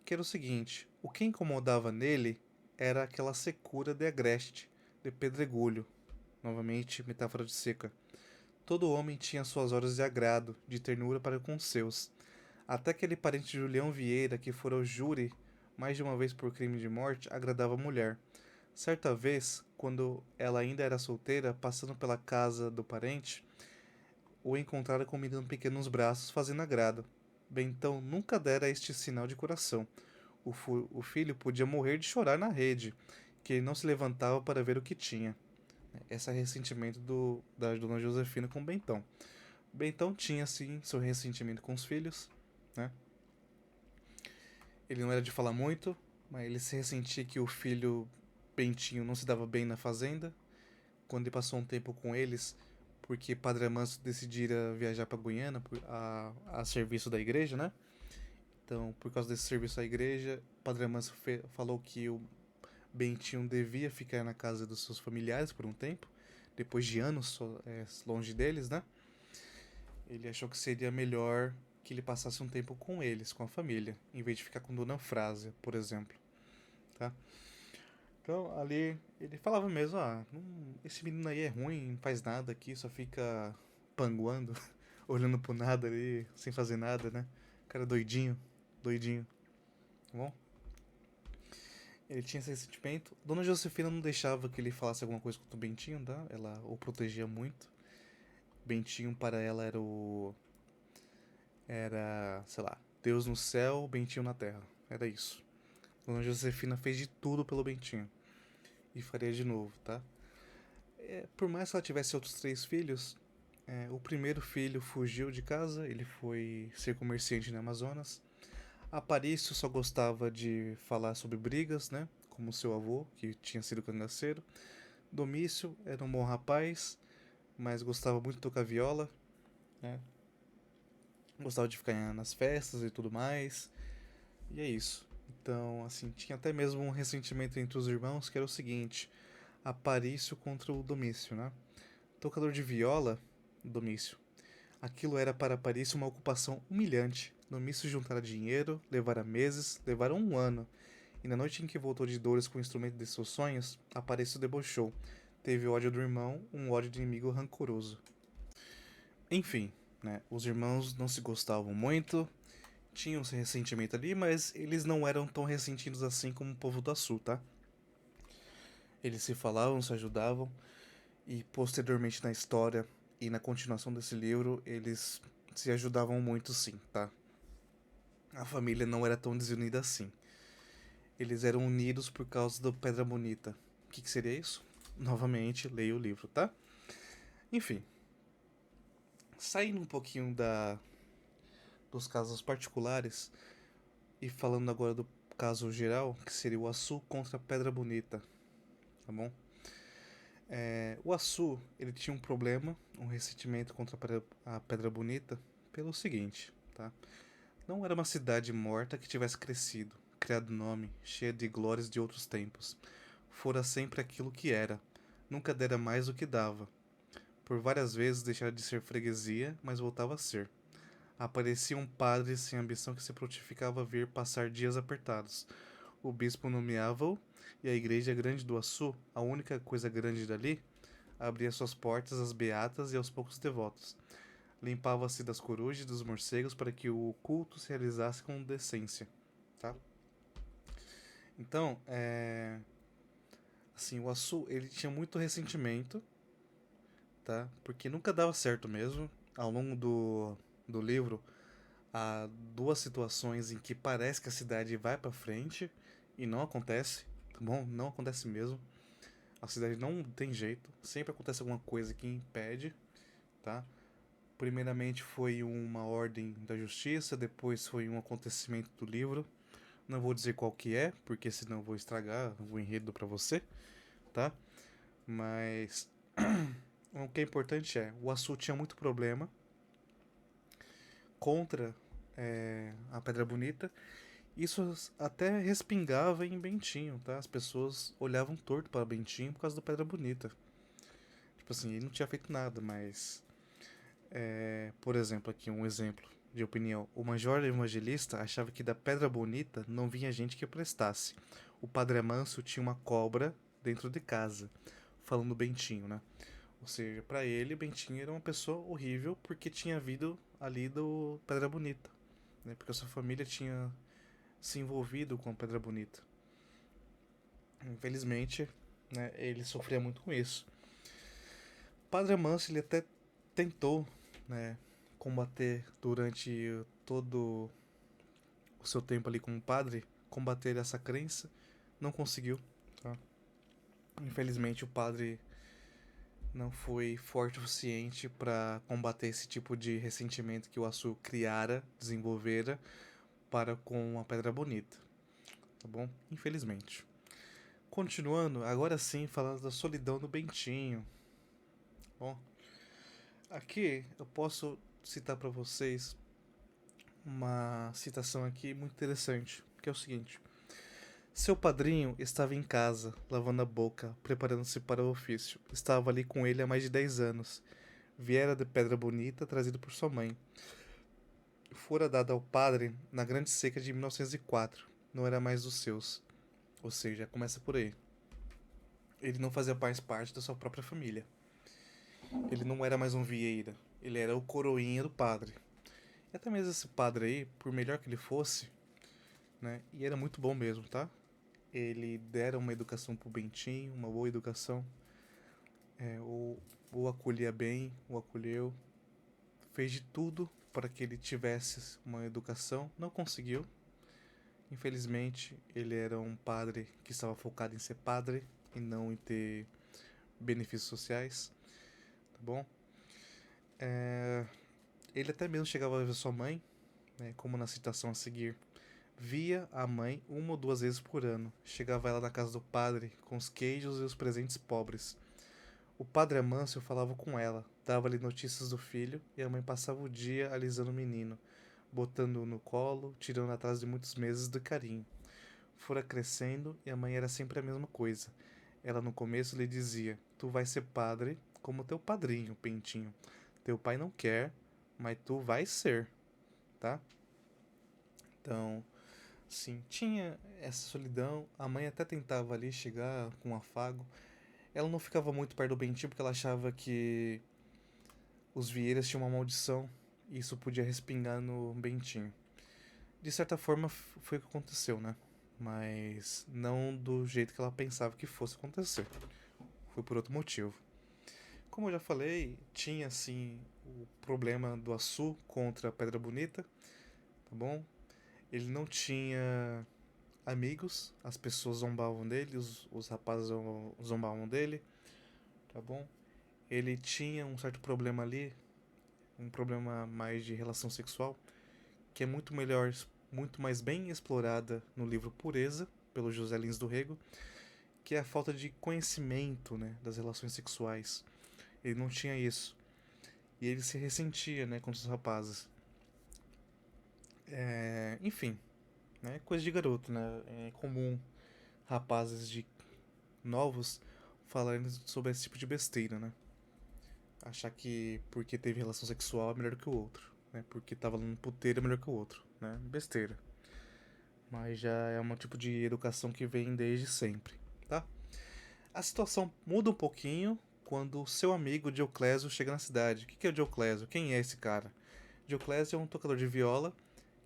Que era o seguinte, o que incomodava nele era aquela secura de agreste, de pedregulho. Novamente, metáfora de seca. Todo homem tinha suas horas de agrado, de ternura para com os seus. Até aquele parente de Julião Vieira, que fora ao júri mais de uma vez por crime de morte, agradava a mulher. Certa vez, quando ela ainda era solteira, passando pela casa do parente, o encontrara com o menino pequeno nos braços, fazendo agrado. Bentão nunca dera este sinal de coração. O filho podia morrer de chorar na rede, que ele não se levantava para ver o que tinha. Esse é ressentimento da dona Josefina com o Bentão. Bentão tinha, sim, seu ressentimento com os filhos, né? Ele não era de falar muito, mas ele se ressentia que o filho Bentinho não se dava bem na fazenda. Quando ele passou um tempo com eles, porque Padre Amâncio decidira viajar para Guiana a serviço da igreja, né? Então, por causa desse serviço à igreja, Padre Amâncio falou que o Bentinho devia ficar na casa dos seus familiares por um tempo, depois de anos longe deles, né? Ele achou que seria melhor que ele passasse um tempo com eles, com a família, em vez de ficar com Dona Frásia, por exemplo, tá? Então, ali, ele falava mesmo, esse menino aí é ruim, não faz nada aqui, só fica panguando, olhando pro nada ali, sem fazer nada, né? Cara doidinho, doidinho, tá bom? Ele tinha esse sentimento. Dona Josefina não deixava que ele falasse alguma coisa contra o Bentinho, tá? Ela o protegia muito. Bentinho para ela era, sei lá, Deus no céu, Bentinho na terra. Era isso. Dona Josefina fez de tudo pelo Bentinho. E faria de novo, tá? Por mais que ela tivesse outros 3 filhos, o primeiro filho fugiu de casa, ele foi ser comerciante no Amazonas. Aparício só gostava de falar sobre brigas, né? Como seu avô, que tinha sido cangaceiro. Domício era um bom rapaz, mas gostava muito de tocar viola, né? Gostava de ficar nas festas e tudo mais. E é isso. Então, assim, tinha até mesmo um ressentimento entre os irmãos, que era o seguinte: Aparício contra o Domício, né? Tocador de viola, Domício. Aquilo era para Aparício uma ocupação humilhante. Domício juntara dinheiro, levara meses, levara um ano. E na noite em que voltou de Dores com o instrumento de seus sonhos, Aparício debochou. Teve ódio do irmão, um ódio de inimigo rancoroso. Enfim, né? Os irmãos não se gostavam muito, tinham esse ressentimento ali, mas eles não eram tão ressentidos assim como o povo do Açu, tá? Eles se falavam, se ajudavam, e posteriormente na história e na continuação desse livro, eles se ajudavam muito sim, tá? A família não era tão desunida assim. Eles eram unidos por causa do Pedra Bonita. O que seria isso? Novamente, leia o livro, tá? Enfim, saindo um pouquinho dos casos particulares e falando agora do caso geral, que seria o Açu contra a Pedra Bonita, tá bom? O Açu, ele tinha um problema, um ressentimento contra a Pedra Bonita, pelo seguinte, tá? Não era uma cidade morta que tivesse crescido, criado nome, cheia de glórias de outros tempos. Fora sempre aquilo que era, nunca dera mais do que dava. Por várias vezes deixara de ser freguesia, mas voltava a ser. Aparecia um padre sem ambição que se prontificava a vir passar dias apertados. O bispo nomeava-o, e a igreja grande do Açu, a única coisa grande dali, abria suas portas às beatas e aos poucos devotos. Limpava-se das corujas e dos morcegos para que o culto se realizasse com decência, tá? Então, assim, o Açu, ele tinha muito ressentimento, tá? Porque nunca dava certo mesmo. Ao longo do livro, há 2 situações em que parece que a cidade vai pra frente e não acontece, tá bom? Não acontece mesmo. A cidade não tem jeito, sempre acontece alguma coisa que impede, tá? Primeiramente foi uma ordem da justiça, depois foi um acontecimento do livro. Não vou dizer qual que é, porque senão vou estragar o enredo pra você, tá? Mas o que é importante o Açu tinha muito problema contra a Pedra Bonita. Isso até respingava em Bentinho, tá? As pessoas olhavam torto para Bentinho por causa do Pedra Bonita. Tipo assim, ele não tinha feito nada, mas por exemplo, aqui um exemplo de opinião. O Major Evangelista achava que da Pedra Bonita não vinha gente que prestasse. O Padre Amâncio tinha uma cobra dentro de casa, falando Bentinho, né? Ou seja, pra ele, Bentinho era uma pessoa horrível porque tinha vindo ali do Pedra Bonita, né? Porque a sua família tinha se envolvido com a Pedra Bonita. Infelizmente, né, ele sofria muito com isso. Padre Amâncio, ele até tentou, né, combater durante todo o seu tempo ali como padre, combater essa crença, não conseguiu, tá? Infelizmente o padre não foi forte o suficiente para combater esse tipo de ressentimento que o Assu criara, desenvolvera para com a Pedra Bonita, tá bom? Infelizmente. Continuando, agora sim, falando da solidão do Bentinho. Bom, aqui eu posso citar para vocês uma citação aqui muito interessante, que é o seguinte: seu padrinho estava em casa, lavando a boca, preparando-se para o ofício. Estava ali com ele há mais de 10 anos. Viera de Pedra Bonita, trazido por sua mãe. Fora dado ao padre na Grande Seca de 1904. Não era mais dos seus. Ou seja, começa por aí. Ele não fazia mais parte da sua própria família. Ele não era mais um Vieira. Ele era o coroinha do padre. E até mesmo esse padre aí, por melhor que ele fosse, né? E era muito bom mesmo, tá? Ele dera uma educação pro Bentinho, uma boa educação. O acolhia bem, o acolheu. Fez de tudo para que ele tivesse uma educação. Não conseguiu. Infelizmente, ele era um padre que estava focado em ser padre e não em ter benefícios sociais, tá bom? Ele até mesmo chegava a ver sua mãe, né, como na citação a seguir. Via a mãe uma ou duas vezes por ano. Chegava ela na casa do padre com os queijos e os presentes pobres. O padre Amâncio falava com ela, dava-lhe notícias do filho e a mãe passava o dia alisando o menino, botando-o no colo, tirando atrás de muitos meses de carinho. Fora crescendo e a mãe era sempre a mesma coisa. Ela no começo lhe dizia: tu vais ser padre como teu padrinho, Pentinho. Teu pai não quer, mas tu vais ser, tá? Então, sim, tinha essa solidão. A mãe até tentava ali chegar com um afago. Ela não ficava muito perto do Bentinho porque ela achava que os Vieiras tinham uma maldição e isso podia respingar no Bentinho. De certa forma, foi o que aconteceu, né? Mas não do jeito que ela pensava que fosse acontecer. Foi por outro motivo. Como eu já falei, tinha assim o problema do Assu contra a Pedra Bonita, tá bom? Ele não tinha amigos, as pessoas zombavam dele, os rapazes zombavam dele, tá bom? Ele tinha um certo problema ali, um problema mais de relação sexual, que é muito melhor, muito mais bem explorada no livro Pureza, pelo José Lins do Rego, que é a falta de conhecimento, né, das relações sexuais. Ele não tinha isso. E ele se ressentia, né, contra os rapazes. Enfim, né, coisa de garoto, né? É comum rapazes de novos falarem sobre esse tipo de besteira, né? Achar que porque teve relação sexual é melhor que o outro, né? Porque tava no puteiro é melhor que o outro, né? Besteira. Mas já é um tipo de educação que vem desde sempre, tá? A situação muda um pouquinho quando o seu amigo Dioclésio chega na cidade. O que é o Dioclésio? Quem é esse cara? Dioclésio é um tocador de viola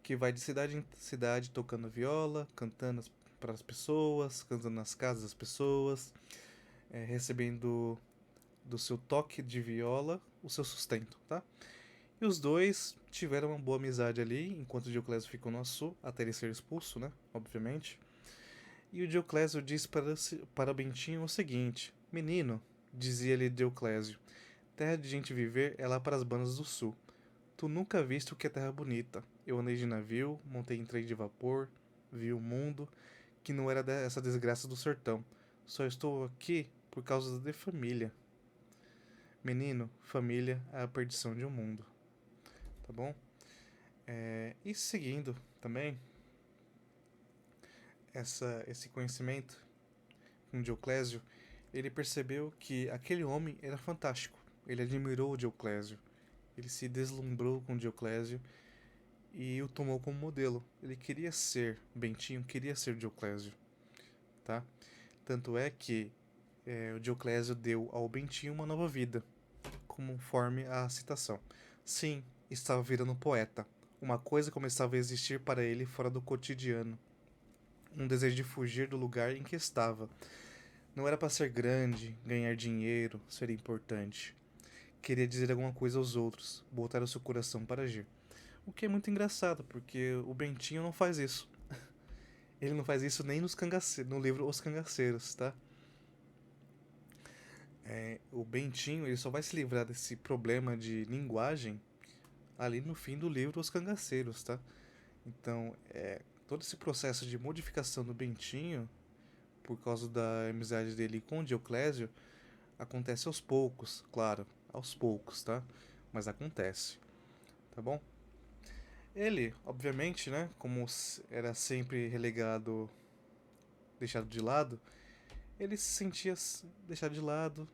que vai de cidade em cidade tocando viola, cantando para as pessoas, cantando nas casas das pessoas, recebendo do seu toque de viola o seu sustento, tá? E os dois tiveram uma boa amizade ali, enquanto o Dioclésio ficou no Açu, até ele ser expulso, né? Obviamente. E o Dioclésio disse para Bentinho o seguinte: menino, dizia-lhe Dioclésio, terra de gente viver é lá para as bandas do sul. Tu nunca viste o que é terra bonita. Eu andei de navio, montei em trem de vapor, vi o mundo, que não era essa desgraça do sertão. Só estou aqui por causa de família. Menino, família é a perdição de um mundo. Tá bom? E seguindo também esse conhecimento com Dioclésio, ele percebeu que aquele homem era fantástico. Ele admirou o Dioclésio. Ele se deslumbrou com Dioclésio e o tomou como modelo. Ele queria ser, Bentinho queria ser Dioclésio, tá? Tanto é que o Dioclésio deu ao Bentinho uma nova vida, conforme a citação. Sim, estava virando poeta. Uma coisa começava a existir para ele fora do cotidiano. Um desejo de fugir do lugar em que estava. Não era para ser grande, ganhar dinheiro, ser importante. querer dizer alguma coisa aos outros, botar o seu coração para agir. O que é muito engraçado, porque o Bentinho não faz isso. Ele não faz isso nem no livro Os Cangaceiros, tá? O Bentinho ele só vai se livrar desse problema de linguagem ali no fim do livro Os Cangaceiros, tá? Então, todo esse processo de modificação do Bentinho, por causa da amizade dele com o Dioclésio, acontece aos poucos, claro, aos poucos, tá? Mas acontece, tá bom? Ele, obviamente, né, como era sempre relegado, deixado de lado, ele se sentia deixado de lado,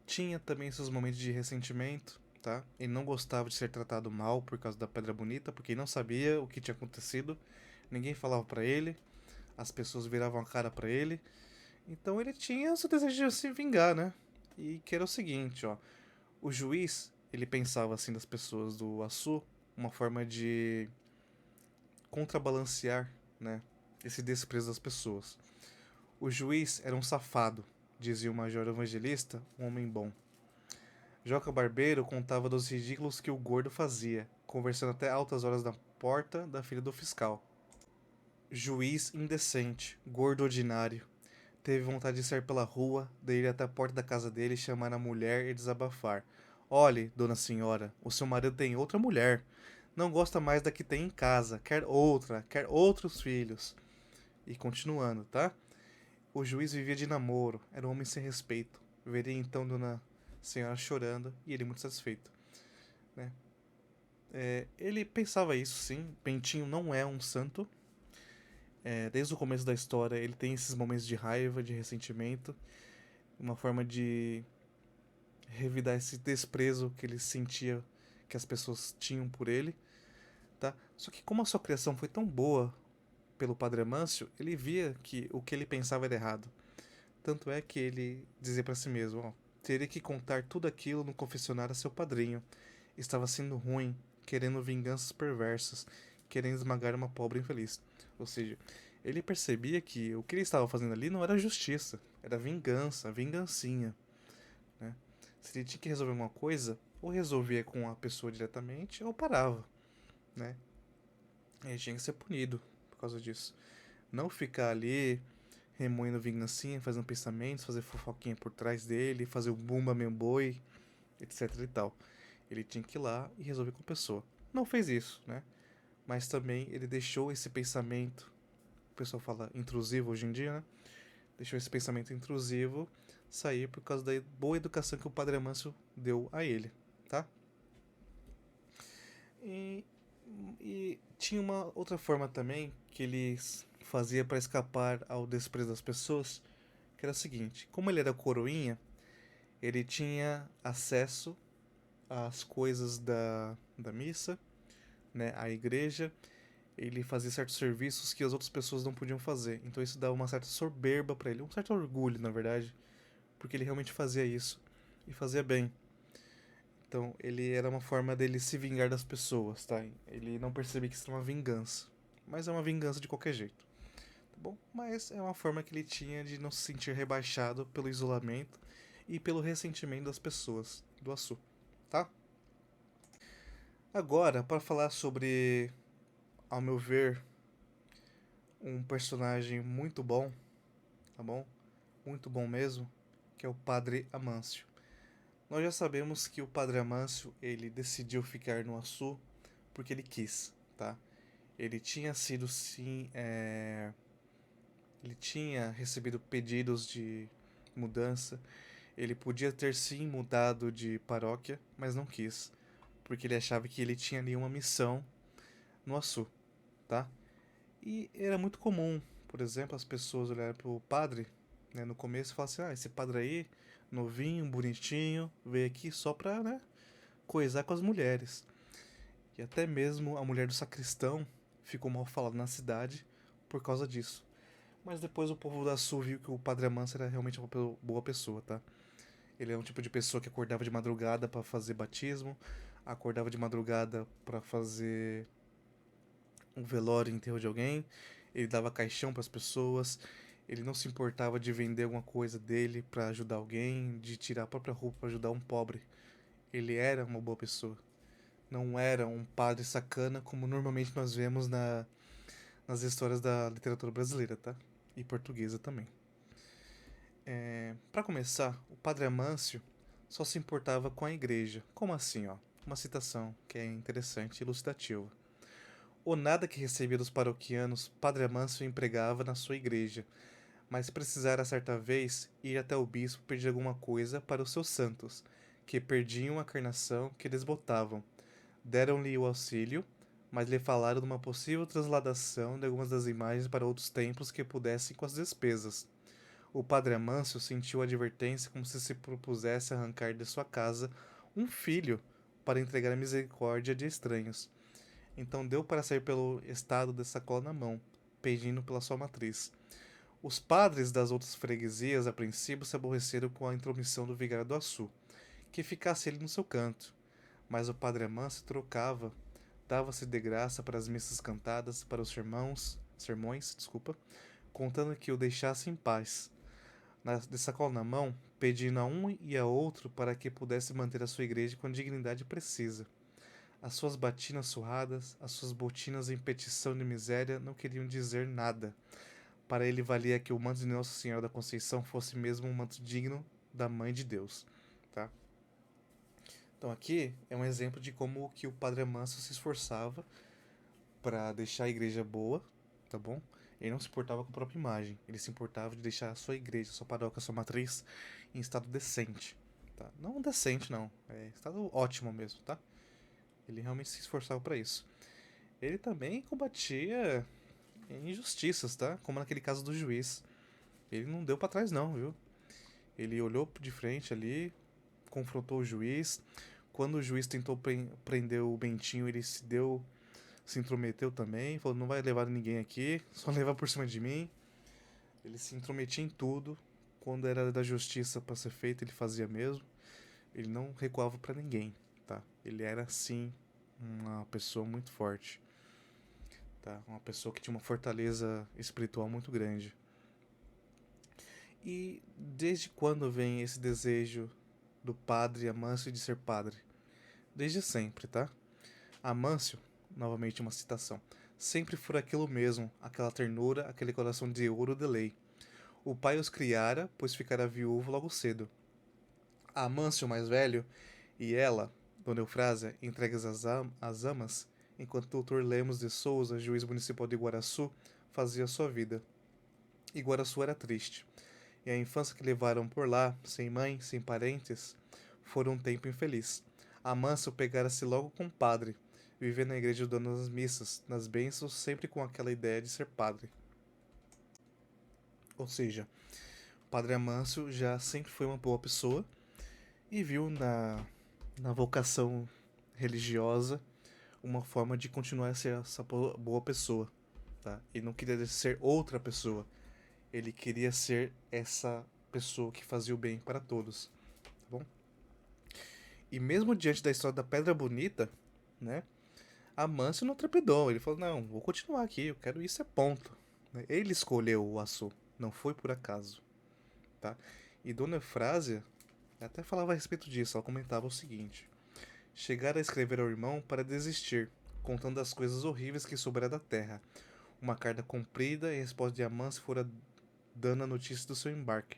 tinha também seus momentos de ressentimento, tá? Ele não gostava de ser tratado mal por causa da Pedra Bonita, porque ele não sabia o que tinha acontecido, ninguém falava para ele, as pessoas viravam a cara para ele, então ele tinha o seu desejo de se vingar, né? E que era o seguinte, ó, o juiz, ele pensava assim das pessoas do Açu, uma forma de contrabalancear, né, esse desprezo das pessoas. O juiz era um safado, dizia o major evangelista, um homem bom. Joca Barbeiro contava dos ridículos que o gordo fazia, conversando até altas horas na porta da filha do fiscal. Juiz indecente, gordo ordinário. Teve vontade de sair pela rua, de ir até a porta da casa dele, chamar a mulher e desabafar. Olhe, dona senhora, o seu marido tem outra mulher. Não gosta mais da que tem em casa, quer outros filhos. E continuando, tá? O juiz vivia de namoro, era um homem sem respeito. Veria então dona senhora chorando e ele muito satisfeito, né? Ele pensava isso, sim. Bentinho não é um santo. Desde o começo da história, ele tem esses momentos de raiva, de ressentimento, uma forma de revidar esse desprezo que ele sentia que as pessoas tinham por ele, tá? Só que como a sua criação foi tão boa pelo Padre Amâncio, ele via que o que ele pensava era errado. Tanto é que ele dizia para si mesmo, ó, teria que contar tudo aquilo no confessionário a seu padrinho. Estava sendo ruim, querendo vinganças perversas, querendo esmagar uma pobre infeliz. Ou seja, ele percebia que o que ele estava fazendo ali não era justiça, era vingança, vingancinha, né? Se ele tinha que resolver uma coisa, ou resolvia com a pessoa diretamente, ou parava, né? Ele tinha que ser punido por causa disso. Não ficar ali remoendo vingancinha, fazendo pensamentos, fazer fofoquinha por trás dele, fazer o bumba meu boi, etc e tal. Ele tinha que ir lá e resolver com a pessoa. Não fez isso, né? Mas também ele deixou esse pensamento, o pessoal fala intrusivo hoje em dia, né? Deixou esse pensamento intrusivo sair por causa da boa educação que o Padre Amâncio deu a ele, tá? E, e tinha uma outra forma também que ele fazia para escapar ao desprezo das pessoas, que era o seguinte: como ele era coroinha, ele tinha acesso às coisas da missa, né, à igreja. Ele fazia certos serviços que as outras pessoas não podiam fazer. Então isso dava uma certa soberba para ele, um certo orgulho, na verdade, porque ele realmente fazia isso e fazia bem. Então ele era uma forma dele se vingar das pessoas, tá? Ele não percebia que isso era uma vingança, mas é uma vingança de qualquer jeito, tá bom? Mas é uma forma que ele tinha de não se sentir rebaixado pelo isolamento e pelo ressentimento das pessoas do Açu, tá? Agora, para falar sobre, ao meu ver, um personagem muito bom, tá bom? Muito bom mesmo, que é o Padre Amâncio. Nós já sabemos que o Padre Amâncio, ele decidiu ficar no Açu porque ele quis, tá? Ele tinha sido sim, ele tinha recebido pedidos de mudança, ele podia ter sim mudado de paróquia, mas não quis, porque ele achava que ele tinha ali uma missão no Açu, tá? E era muito comum, por exemplo, as pessoas olharem pro padre, né, no começo e falar assim, esse padre aí, novinho, bonitinho, veio aqui só pra, né, coisar com as mulheres. E até mesmo a mulher do sacristão ficou mal falada na cidade por causa disso. Mas depois o povo da Sul viu que o Padre Amâncio era realmente uma boa pessoa, tá? Ele é um tipo de pessoa que acordava de madrugada para fazer batismo, acordava de madrugada para fazer um velório e enterro de alguém, ele dava caixão para as pessoas, ele não se importava de vender alguma coisa dele para ajudar alguém, de tirar a própria roupa para ajudar um pobre. Ele era uma boa pessoa. Não era um padre sacana como normalmente nós vemos nas histórias da literatura brasileira, tá? E portuguesa também. Para começar, o padre Amâncio só se importava com a igreja. Como assim, ó? Uma citação que é interessante e elucidativa. O nada que recebia dos paroquianos, padre Amâncio empregava na sua igreja, mas precisara certa vez ir até o bispo pedir alguma coisa para os seus santos, que perdiam a carnação que eles botavam. Deram-lhe o auxílio, mas lhe falaram de uma possível transladação de algumas das imagens para outros templos que pudessem com as despesas. O padre Amâncio sentiu a advertência como se propusesse arrancar de sua casa um filho para entregar a misericórdia de estranhos. Então deu para sair pelo estado de sacola na mão, pedindo pela sua matriz. Os padres das outras freguesias, a princípio, se aborreceram com a intromissão do vigário do Açu, que ficasse ele no seu canto. Mas o padre Amâncio trocava, dava-se de graça para as missas cantadas, para os sermões, contando que o deixasse em paz. De sacola na mão, pedindo a um e a outro para que pudesse manter a sua igreja com a dignidade precisa. As suas batinas surradas, as suas botinas em petição de miséria não queriam dizer nada. Para ele valia que o manto de Nossa Senhora da Conceição fosse mesmo um manto digno da Mãe de Deus, tá? Então aqui é um exemplo de como que o Padre Amâncio se esforçava para deixar a igreja boa, tá bom? Ele não se importava com a própria imagem, ele se importava de deixar a sua igreja, a sua paróquia, a sua matriz em estado decente, tá? Não decente não, é estado ótimo mesmo, tá? Ele realmente se esforçava para isso. Ele também combatia injustiças, tá? Como naquele caso do juiz. Ele não deu para trás não, viu? Ele olhou de frente ali, confrontou o juiz. Quando o juiz tentou prender o Bentinho, ele se intrometeu também, falou: não vai levar ninguém aqui, só levar por cima de mim. Ele se intrometia em tudo. Quando era da justiça para ser feito, ele fazia mesmo. Ele não recuava para ninguém, tá? Ele era sim uma pessoa muito forte, tá? Uma pessoa que tinha uma fortaleza espiritual muito grande. E desde quando vem esse desejo do padre Amâncio de ser padre? Desde sempre, tá? Amâncio, novamente uma citação, sempre fora aquilo mesmo, aquela ternura, aquele coração de ouro de lei. O pai os criara, pois ficara viúvo logo cedo. Amâncio, mais velho, e ela, Dona Eufrásia, entregues às amas, enquanto o doutor Lemos de Souza, juiz municipal de Iguaraçu, fazia sua vida. Iguaraçu era triste, e a infância que levaram por lá, sem mãe, sem parentes, foi um tempo infeliz. Amâncio pegara-se logo com o padre, vivendo na igreja dando as missas, nas bênçãos, sempre com aquela ideia de ser padre. Ou seja, o padre Amâncio já sempre foi uma boa pessoa e viu na vocação religiosa uma forma de continuar a ser essa boa pessoa. Tá? Ele não queria ser outra pessoa, ele queria ser essa pessoa que fazia o bem para todos. Tá bom? E mesmo diante da história da Pedra Bonita, né? Amâncio não trepidou. Ele falou: não, vou continuar aqui, eu quero isso, é ponto. Ele escolheu o Açu, não foi por acaso. Tá? E Dona Eufrásia até falava a respeito disso. Ela comentava o seguinte: chegara a escrever ao irmão para desistir, contando as coisas horríveis que soubera da terra. Uma carta comprida e a resposta de Amâncio fora dando a notícia do seu embarque.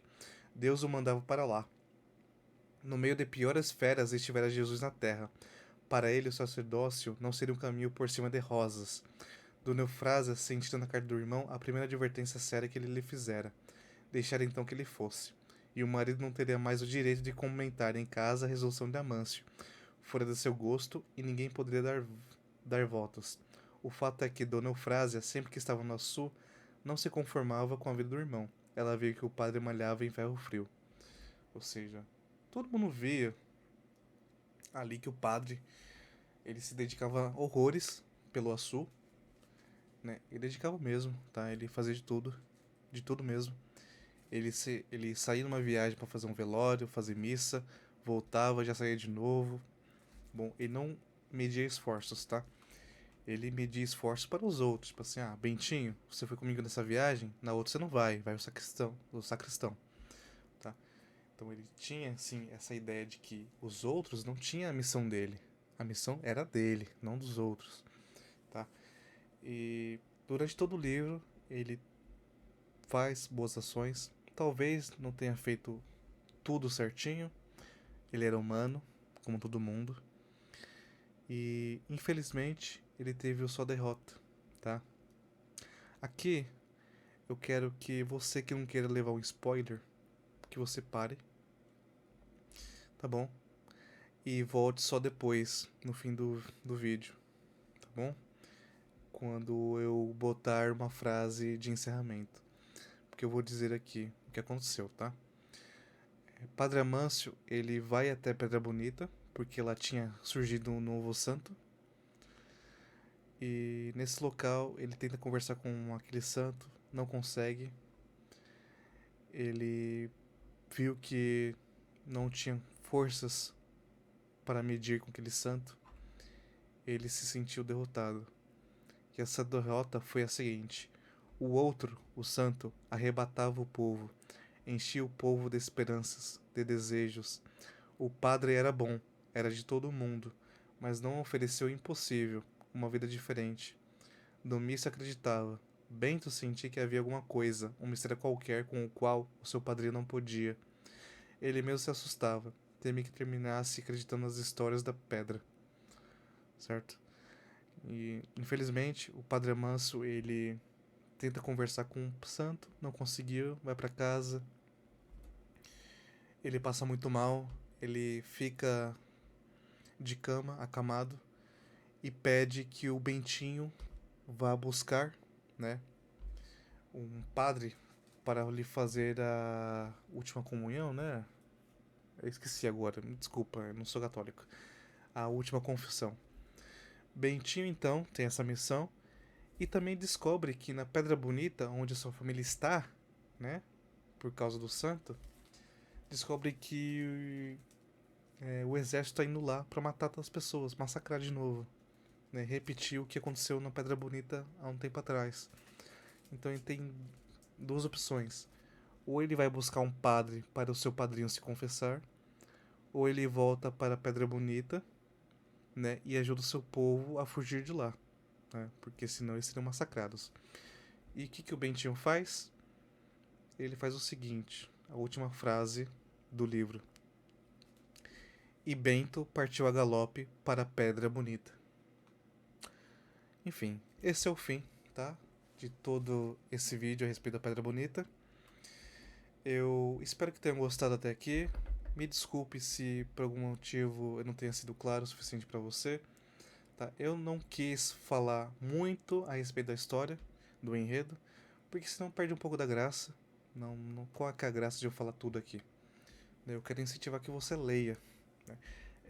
Deus o mandava para lá. No meio de piores feras estivera Jesus na terra. Para ele, o sacerdócio não seria um caminho por cima de rosas. Dona Eufrásia sentiu na carta do irmão a primeira advertência séria que ele lhe fizera. Deixara então que ele fosse. E o marido não teria mais o direito de comentar em casa a resolução de Amâncio. Fora de seu gosto e ninguém poderia dar votos. O fato é que Dona Eufrásia, sempre que estava no sul, não se conformava com a vida do irmão. Ela via que o padre malhava em ferro frio. Ou seja, todo mundo via ali que o padre ele se dedicava horrores pelo Açu, né? Ele dedicava mesmo, tá? Ele fazia de tudo mesmo. Ele saía numa viagem para fazer um velório, fazer missa, voltava, já saía de novo. Bom, ele não media esforços, tá? Ele media esforços para os outros, tipo assim, ah, Bentinho, você foi comigo nessa viagem, na outra você não vai, vai o sacristão, tá? Então ele tinha, assim, essa ideia de que os outros não tinham a missão dele. A missão era dele, não dos outros, tá? E durante todo o livro ele faz boas ações. Talvez não tenha feito tudo certinho. Ele era humano, como todo mundo. E infelizmente ele teve a sua derrota, tá? Aqui eu quero que você que não queira levar um spoiler, que você pare, tá bom? E volte só depois, no fim do vídeo, tá bom? Quando eu botar uma frase de encerramento. Porque eu vou dizer aqui o que aconteceu, tá? Padre Amâncio, ele vai até Pedra Bonita, porque lá tinha surgido um novo santo. E nesse local ele tenta conversar com aquele santo, não consegue. Ele viu que não tinha forças para medir com aquele santo. Ele se sentiu derrotado. E essa derrota foi a seguinte: o outro, o santo, arrebatava o povo, enchia o povo de esperanças, de desejos. O padre era bom, era de todo mundo, mas não ofereceu o impossível, uma vida diferente. Domício acreditava. Bento sentia que havia alguma coisa, um mistério qualquer com o qual o seu padrinho não podia. Ele mesmo se assustava, temia que terminasse acreditando nas histórias da pedra, certo? E infelizmente o Padre Manso ele tenta conversar com o santo, não conseguiu, vai para casa. Ele passa muito mal, ele fica de cama, acamado, e pede que o Bentinho vá buscar, né, um padre para lhe fazer a última comunhão, né? Eu esqueci agora, me desculpa, eu não sou católico. A última confissão. Bentinho então tem essa missão e também descobre que na Pedra Bonita, onde a sua família está, né, por causa do santo, descobre que o exército está indo lá para matar as pessoas, massacrar de novo, né, repetir o que aconteceu na Pedra Bonita há um tempo atrás. Então ele tem duas opções: ou ele vai buscar um padre para o seu padrinho se confessar, ou ele volta para a Pedra Bonita, né, e ajuda o seu povo a fugir de lá, né, porque senão eles seriam massacrados. E o que o Bentinho faz? Ele faz o seguinte, a última frase do livro: e Bento partiu a galope para a Pedra Bonita. Enfim, esse é o fim, tá? De todo esse vídeo a respeito da Pedra Bonita. Eu espero que tenham gostado até aqui. Me desculpe se por algum motivo eu não tenha sido claro o suficiente para você. Tá? Eu não quis falar muito a respeito da história, do enredo, porque senão perde um pouco da graça. Qual é a graça de eu falar tudo aqui? Eu quero incentivar que você leia. Né?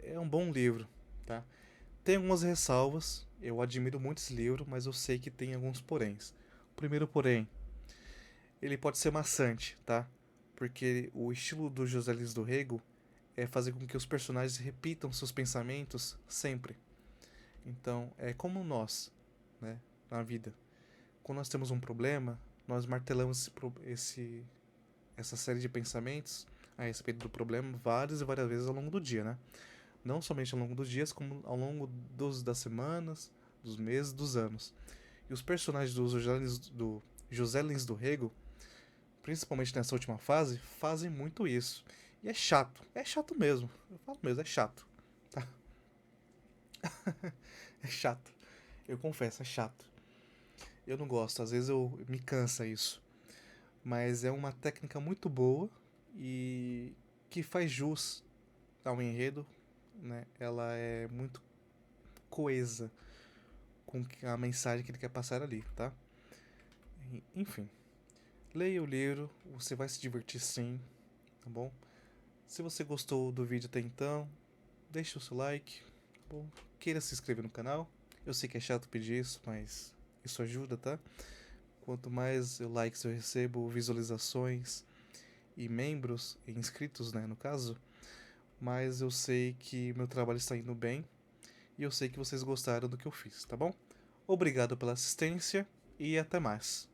É um bom livro, tá? Tem algumas ressalvas. Eu admiro muito esse livro, mas eu sei que tem alguns poréns. O primeiro porém, ele pode ser maçante, tá? Porque o estilo do José Lins do Rego é fazer com que os personagens repitam seus pensamentos sempre. Então, é como nós, né, na vida. Quando nós temos um problema, nós martelamos essa série de pensamentos a respeito do problema várias e várias vezes ao longo do dia, né? Não somente ao longo dos dias, como ao longo das semanas, dos meses, dos anos. E os personagens do José Lins do Rego, principalmente nessa última fase, fazem muito isso. E é chato mesmo. Eu falo mesmo, é chato. Tá? É chato. Eu confesso, é chato. Eu não gosto, às vezes me cansa isso. Mas é uma técnica muito boa e que faz jus ao enredo, né? Ela é muito coesa com a mensagem que ele quer passar ali, tá? Enfim, leia o livro, você vai se divertir sim, tá bom? Se você gostou do vídeo até então, deixe o seu like, tá bom? Queira se inscrever no canal. Eu sei que é chato pedir isso, mas isso ajuda, tá? Quanto mais likes eu recebo, visualizações e membros, e inscritos, né, no caso, mais eu sei que meu trabalho está indo bem e eu sei que vocês gostaram do que eu fiz, tá bom? Obrigado pela assistência e até mais.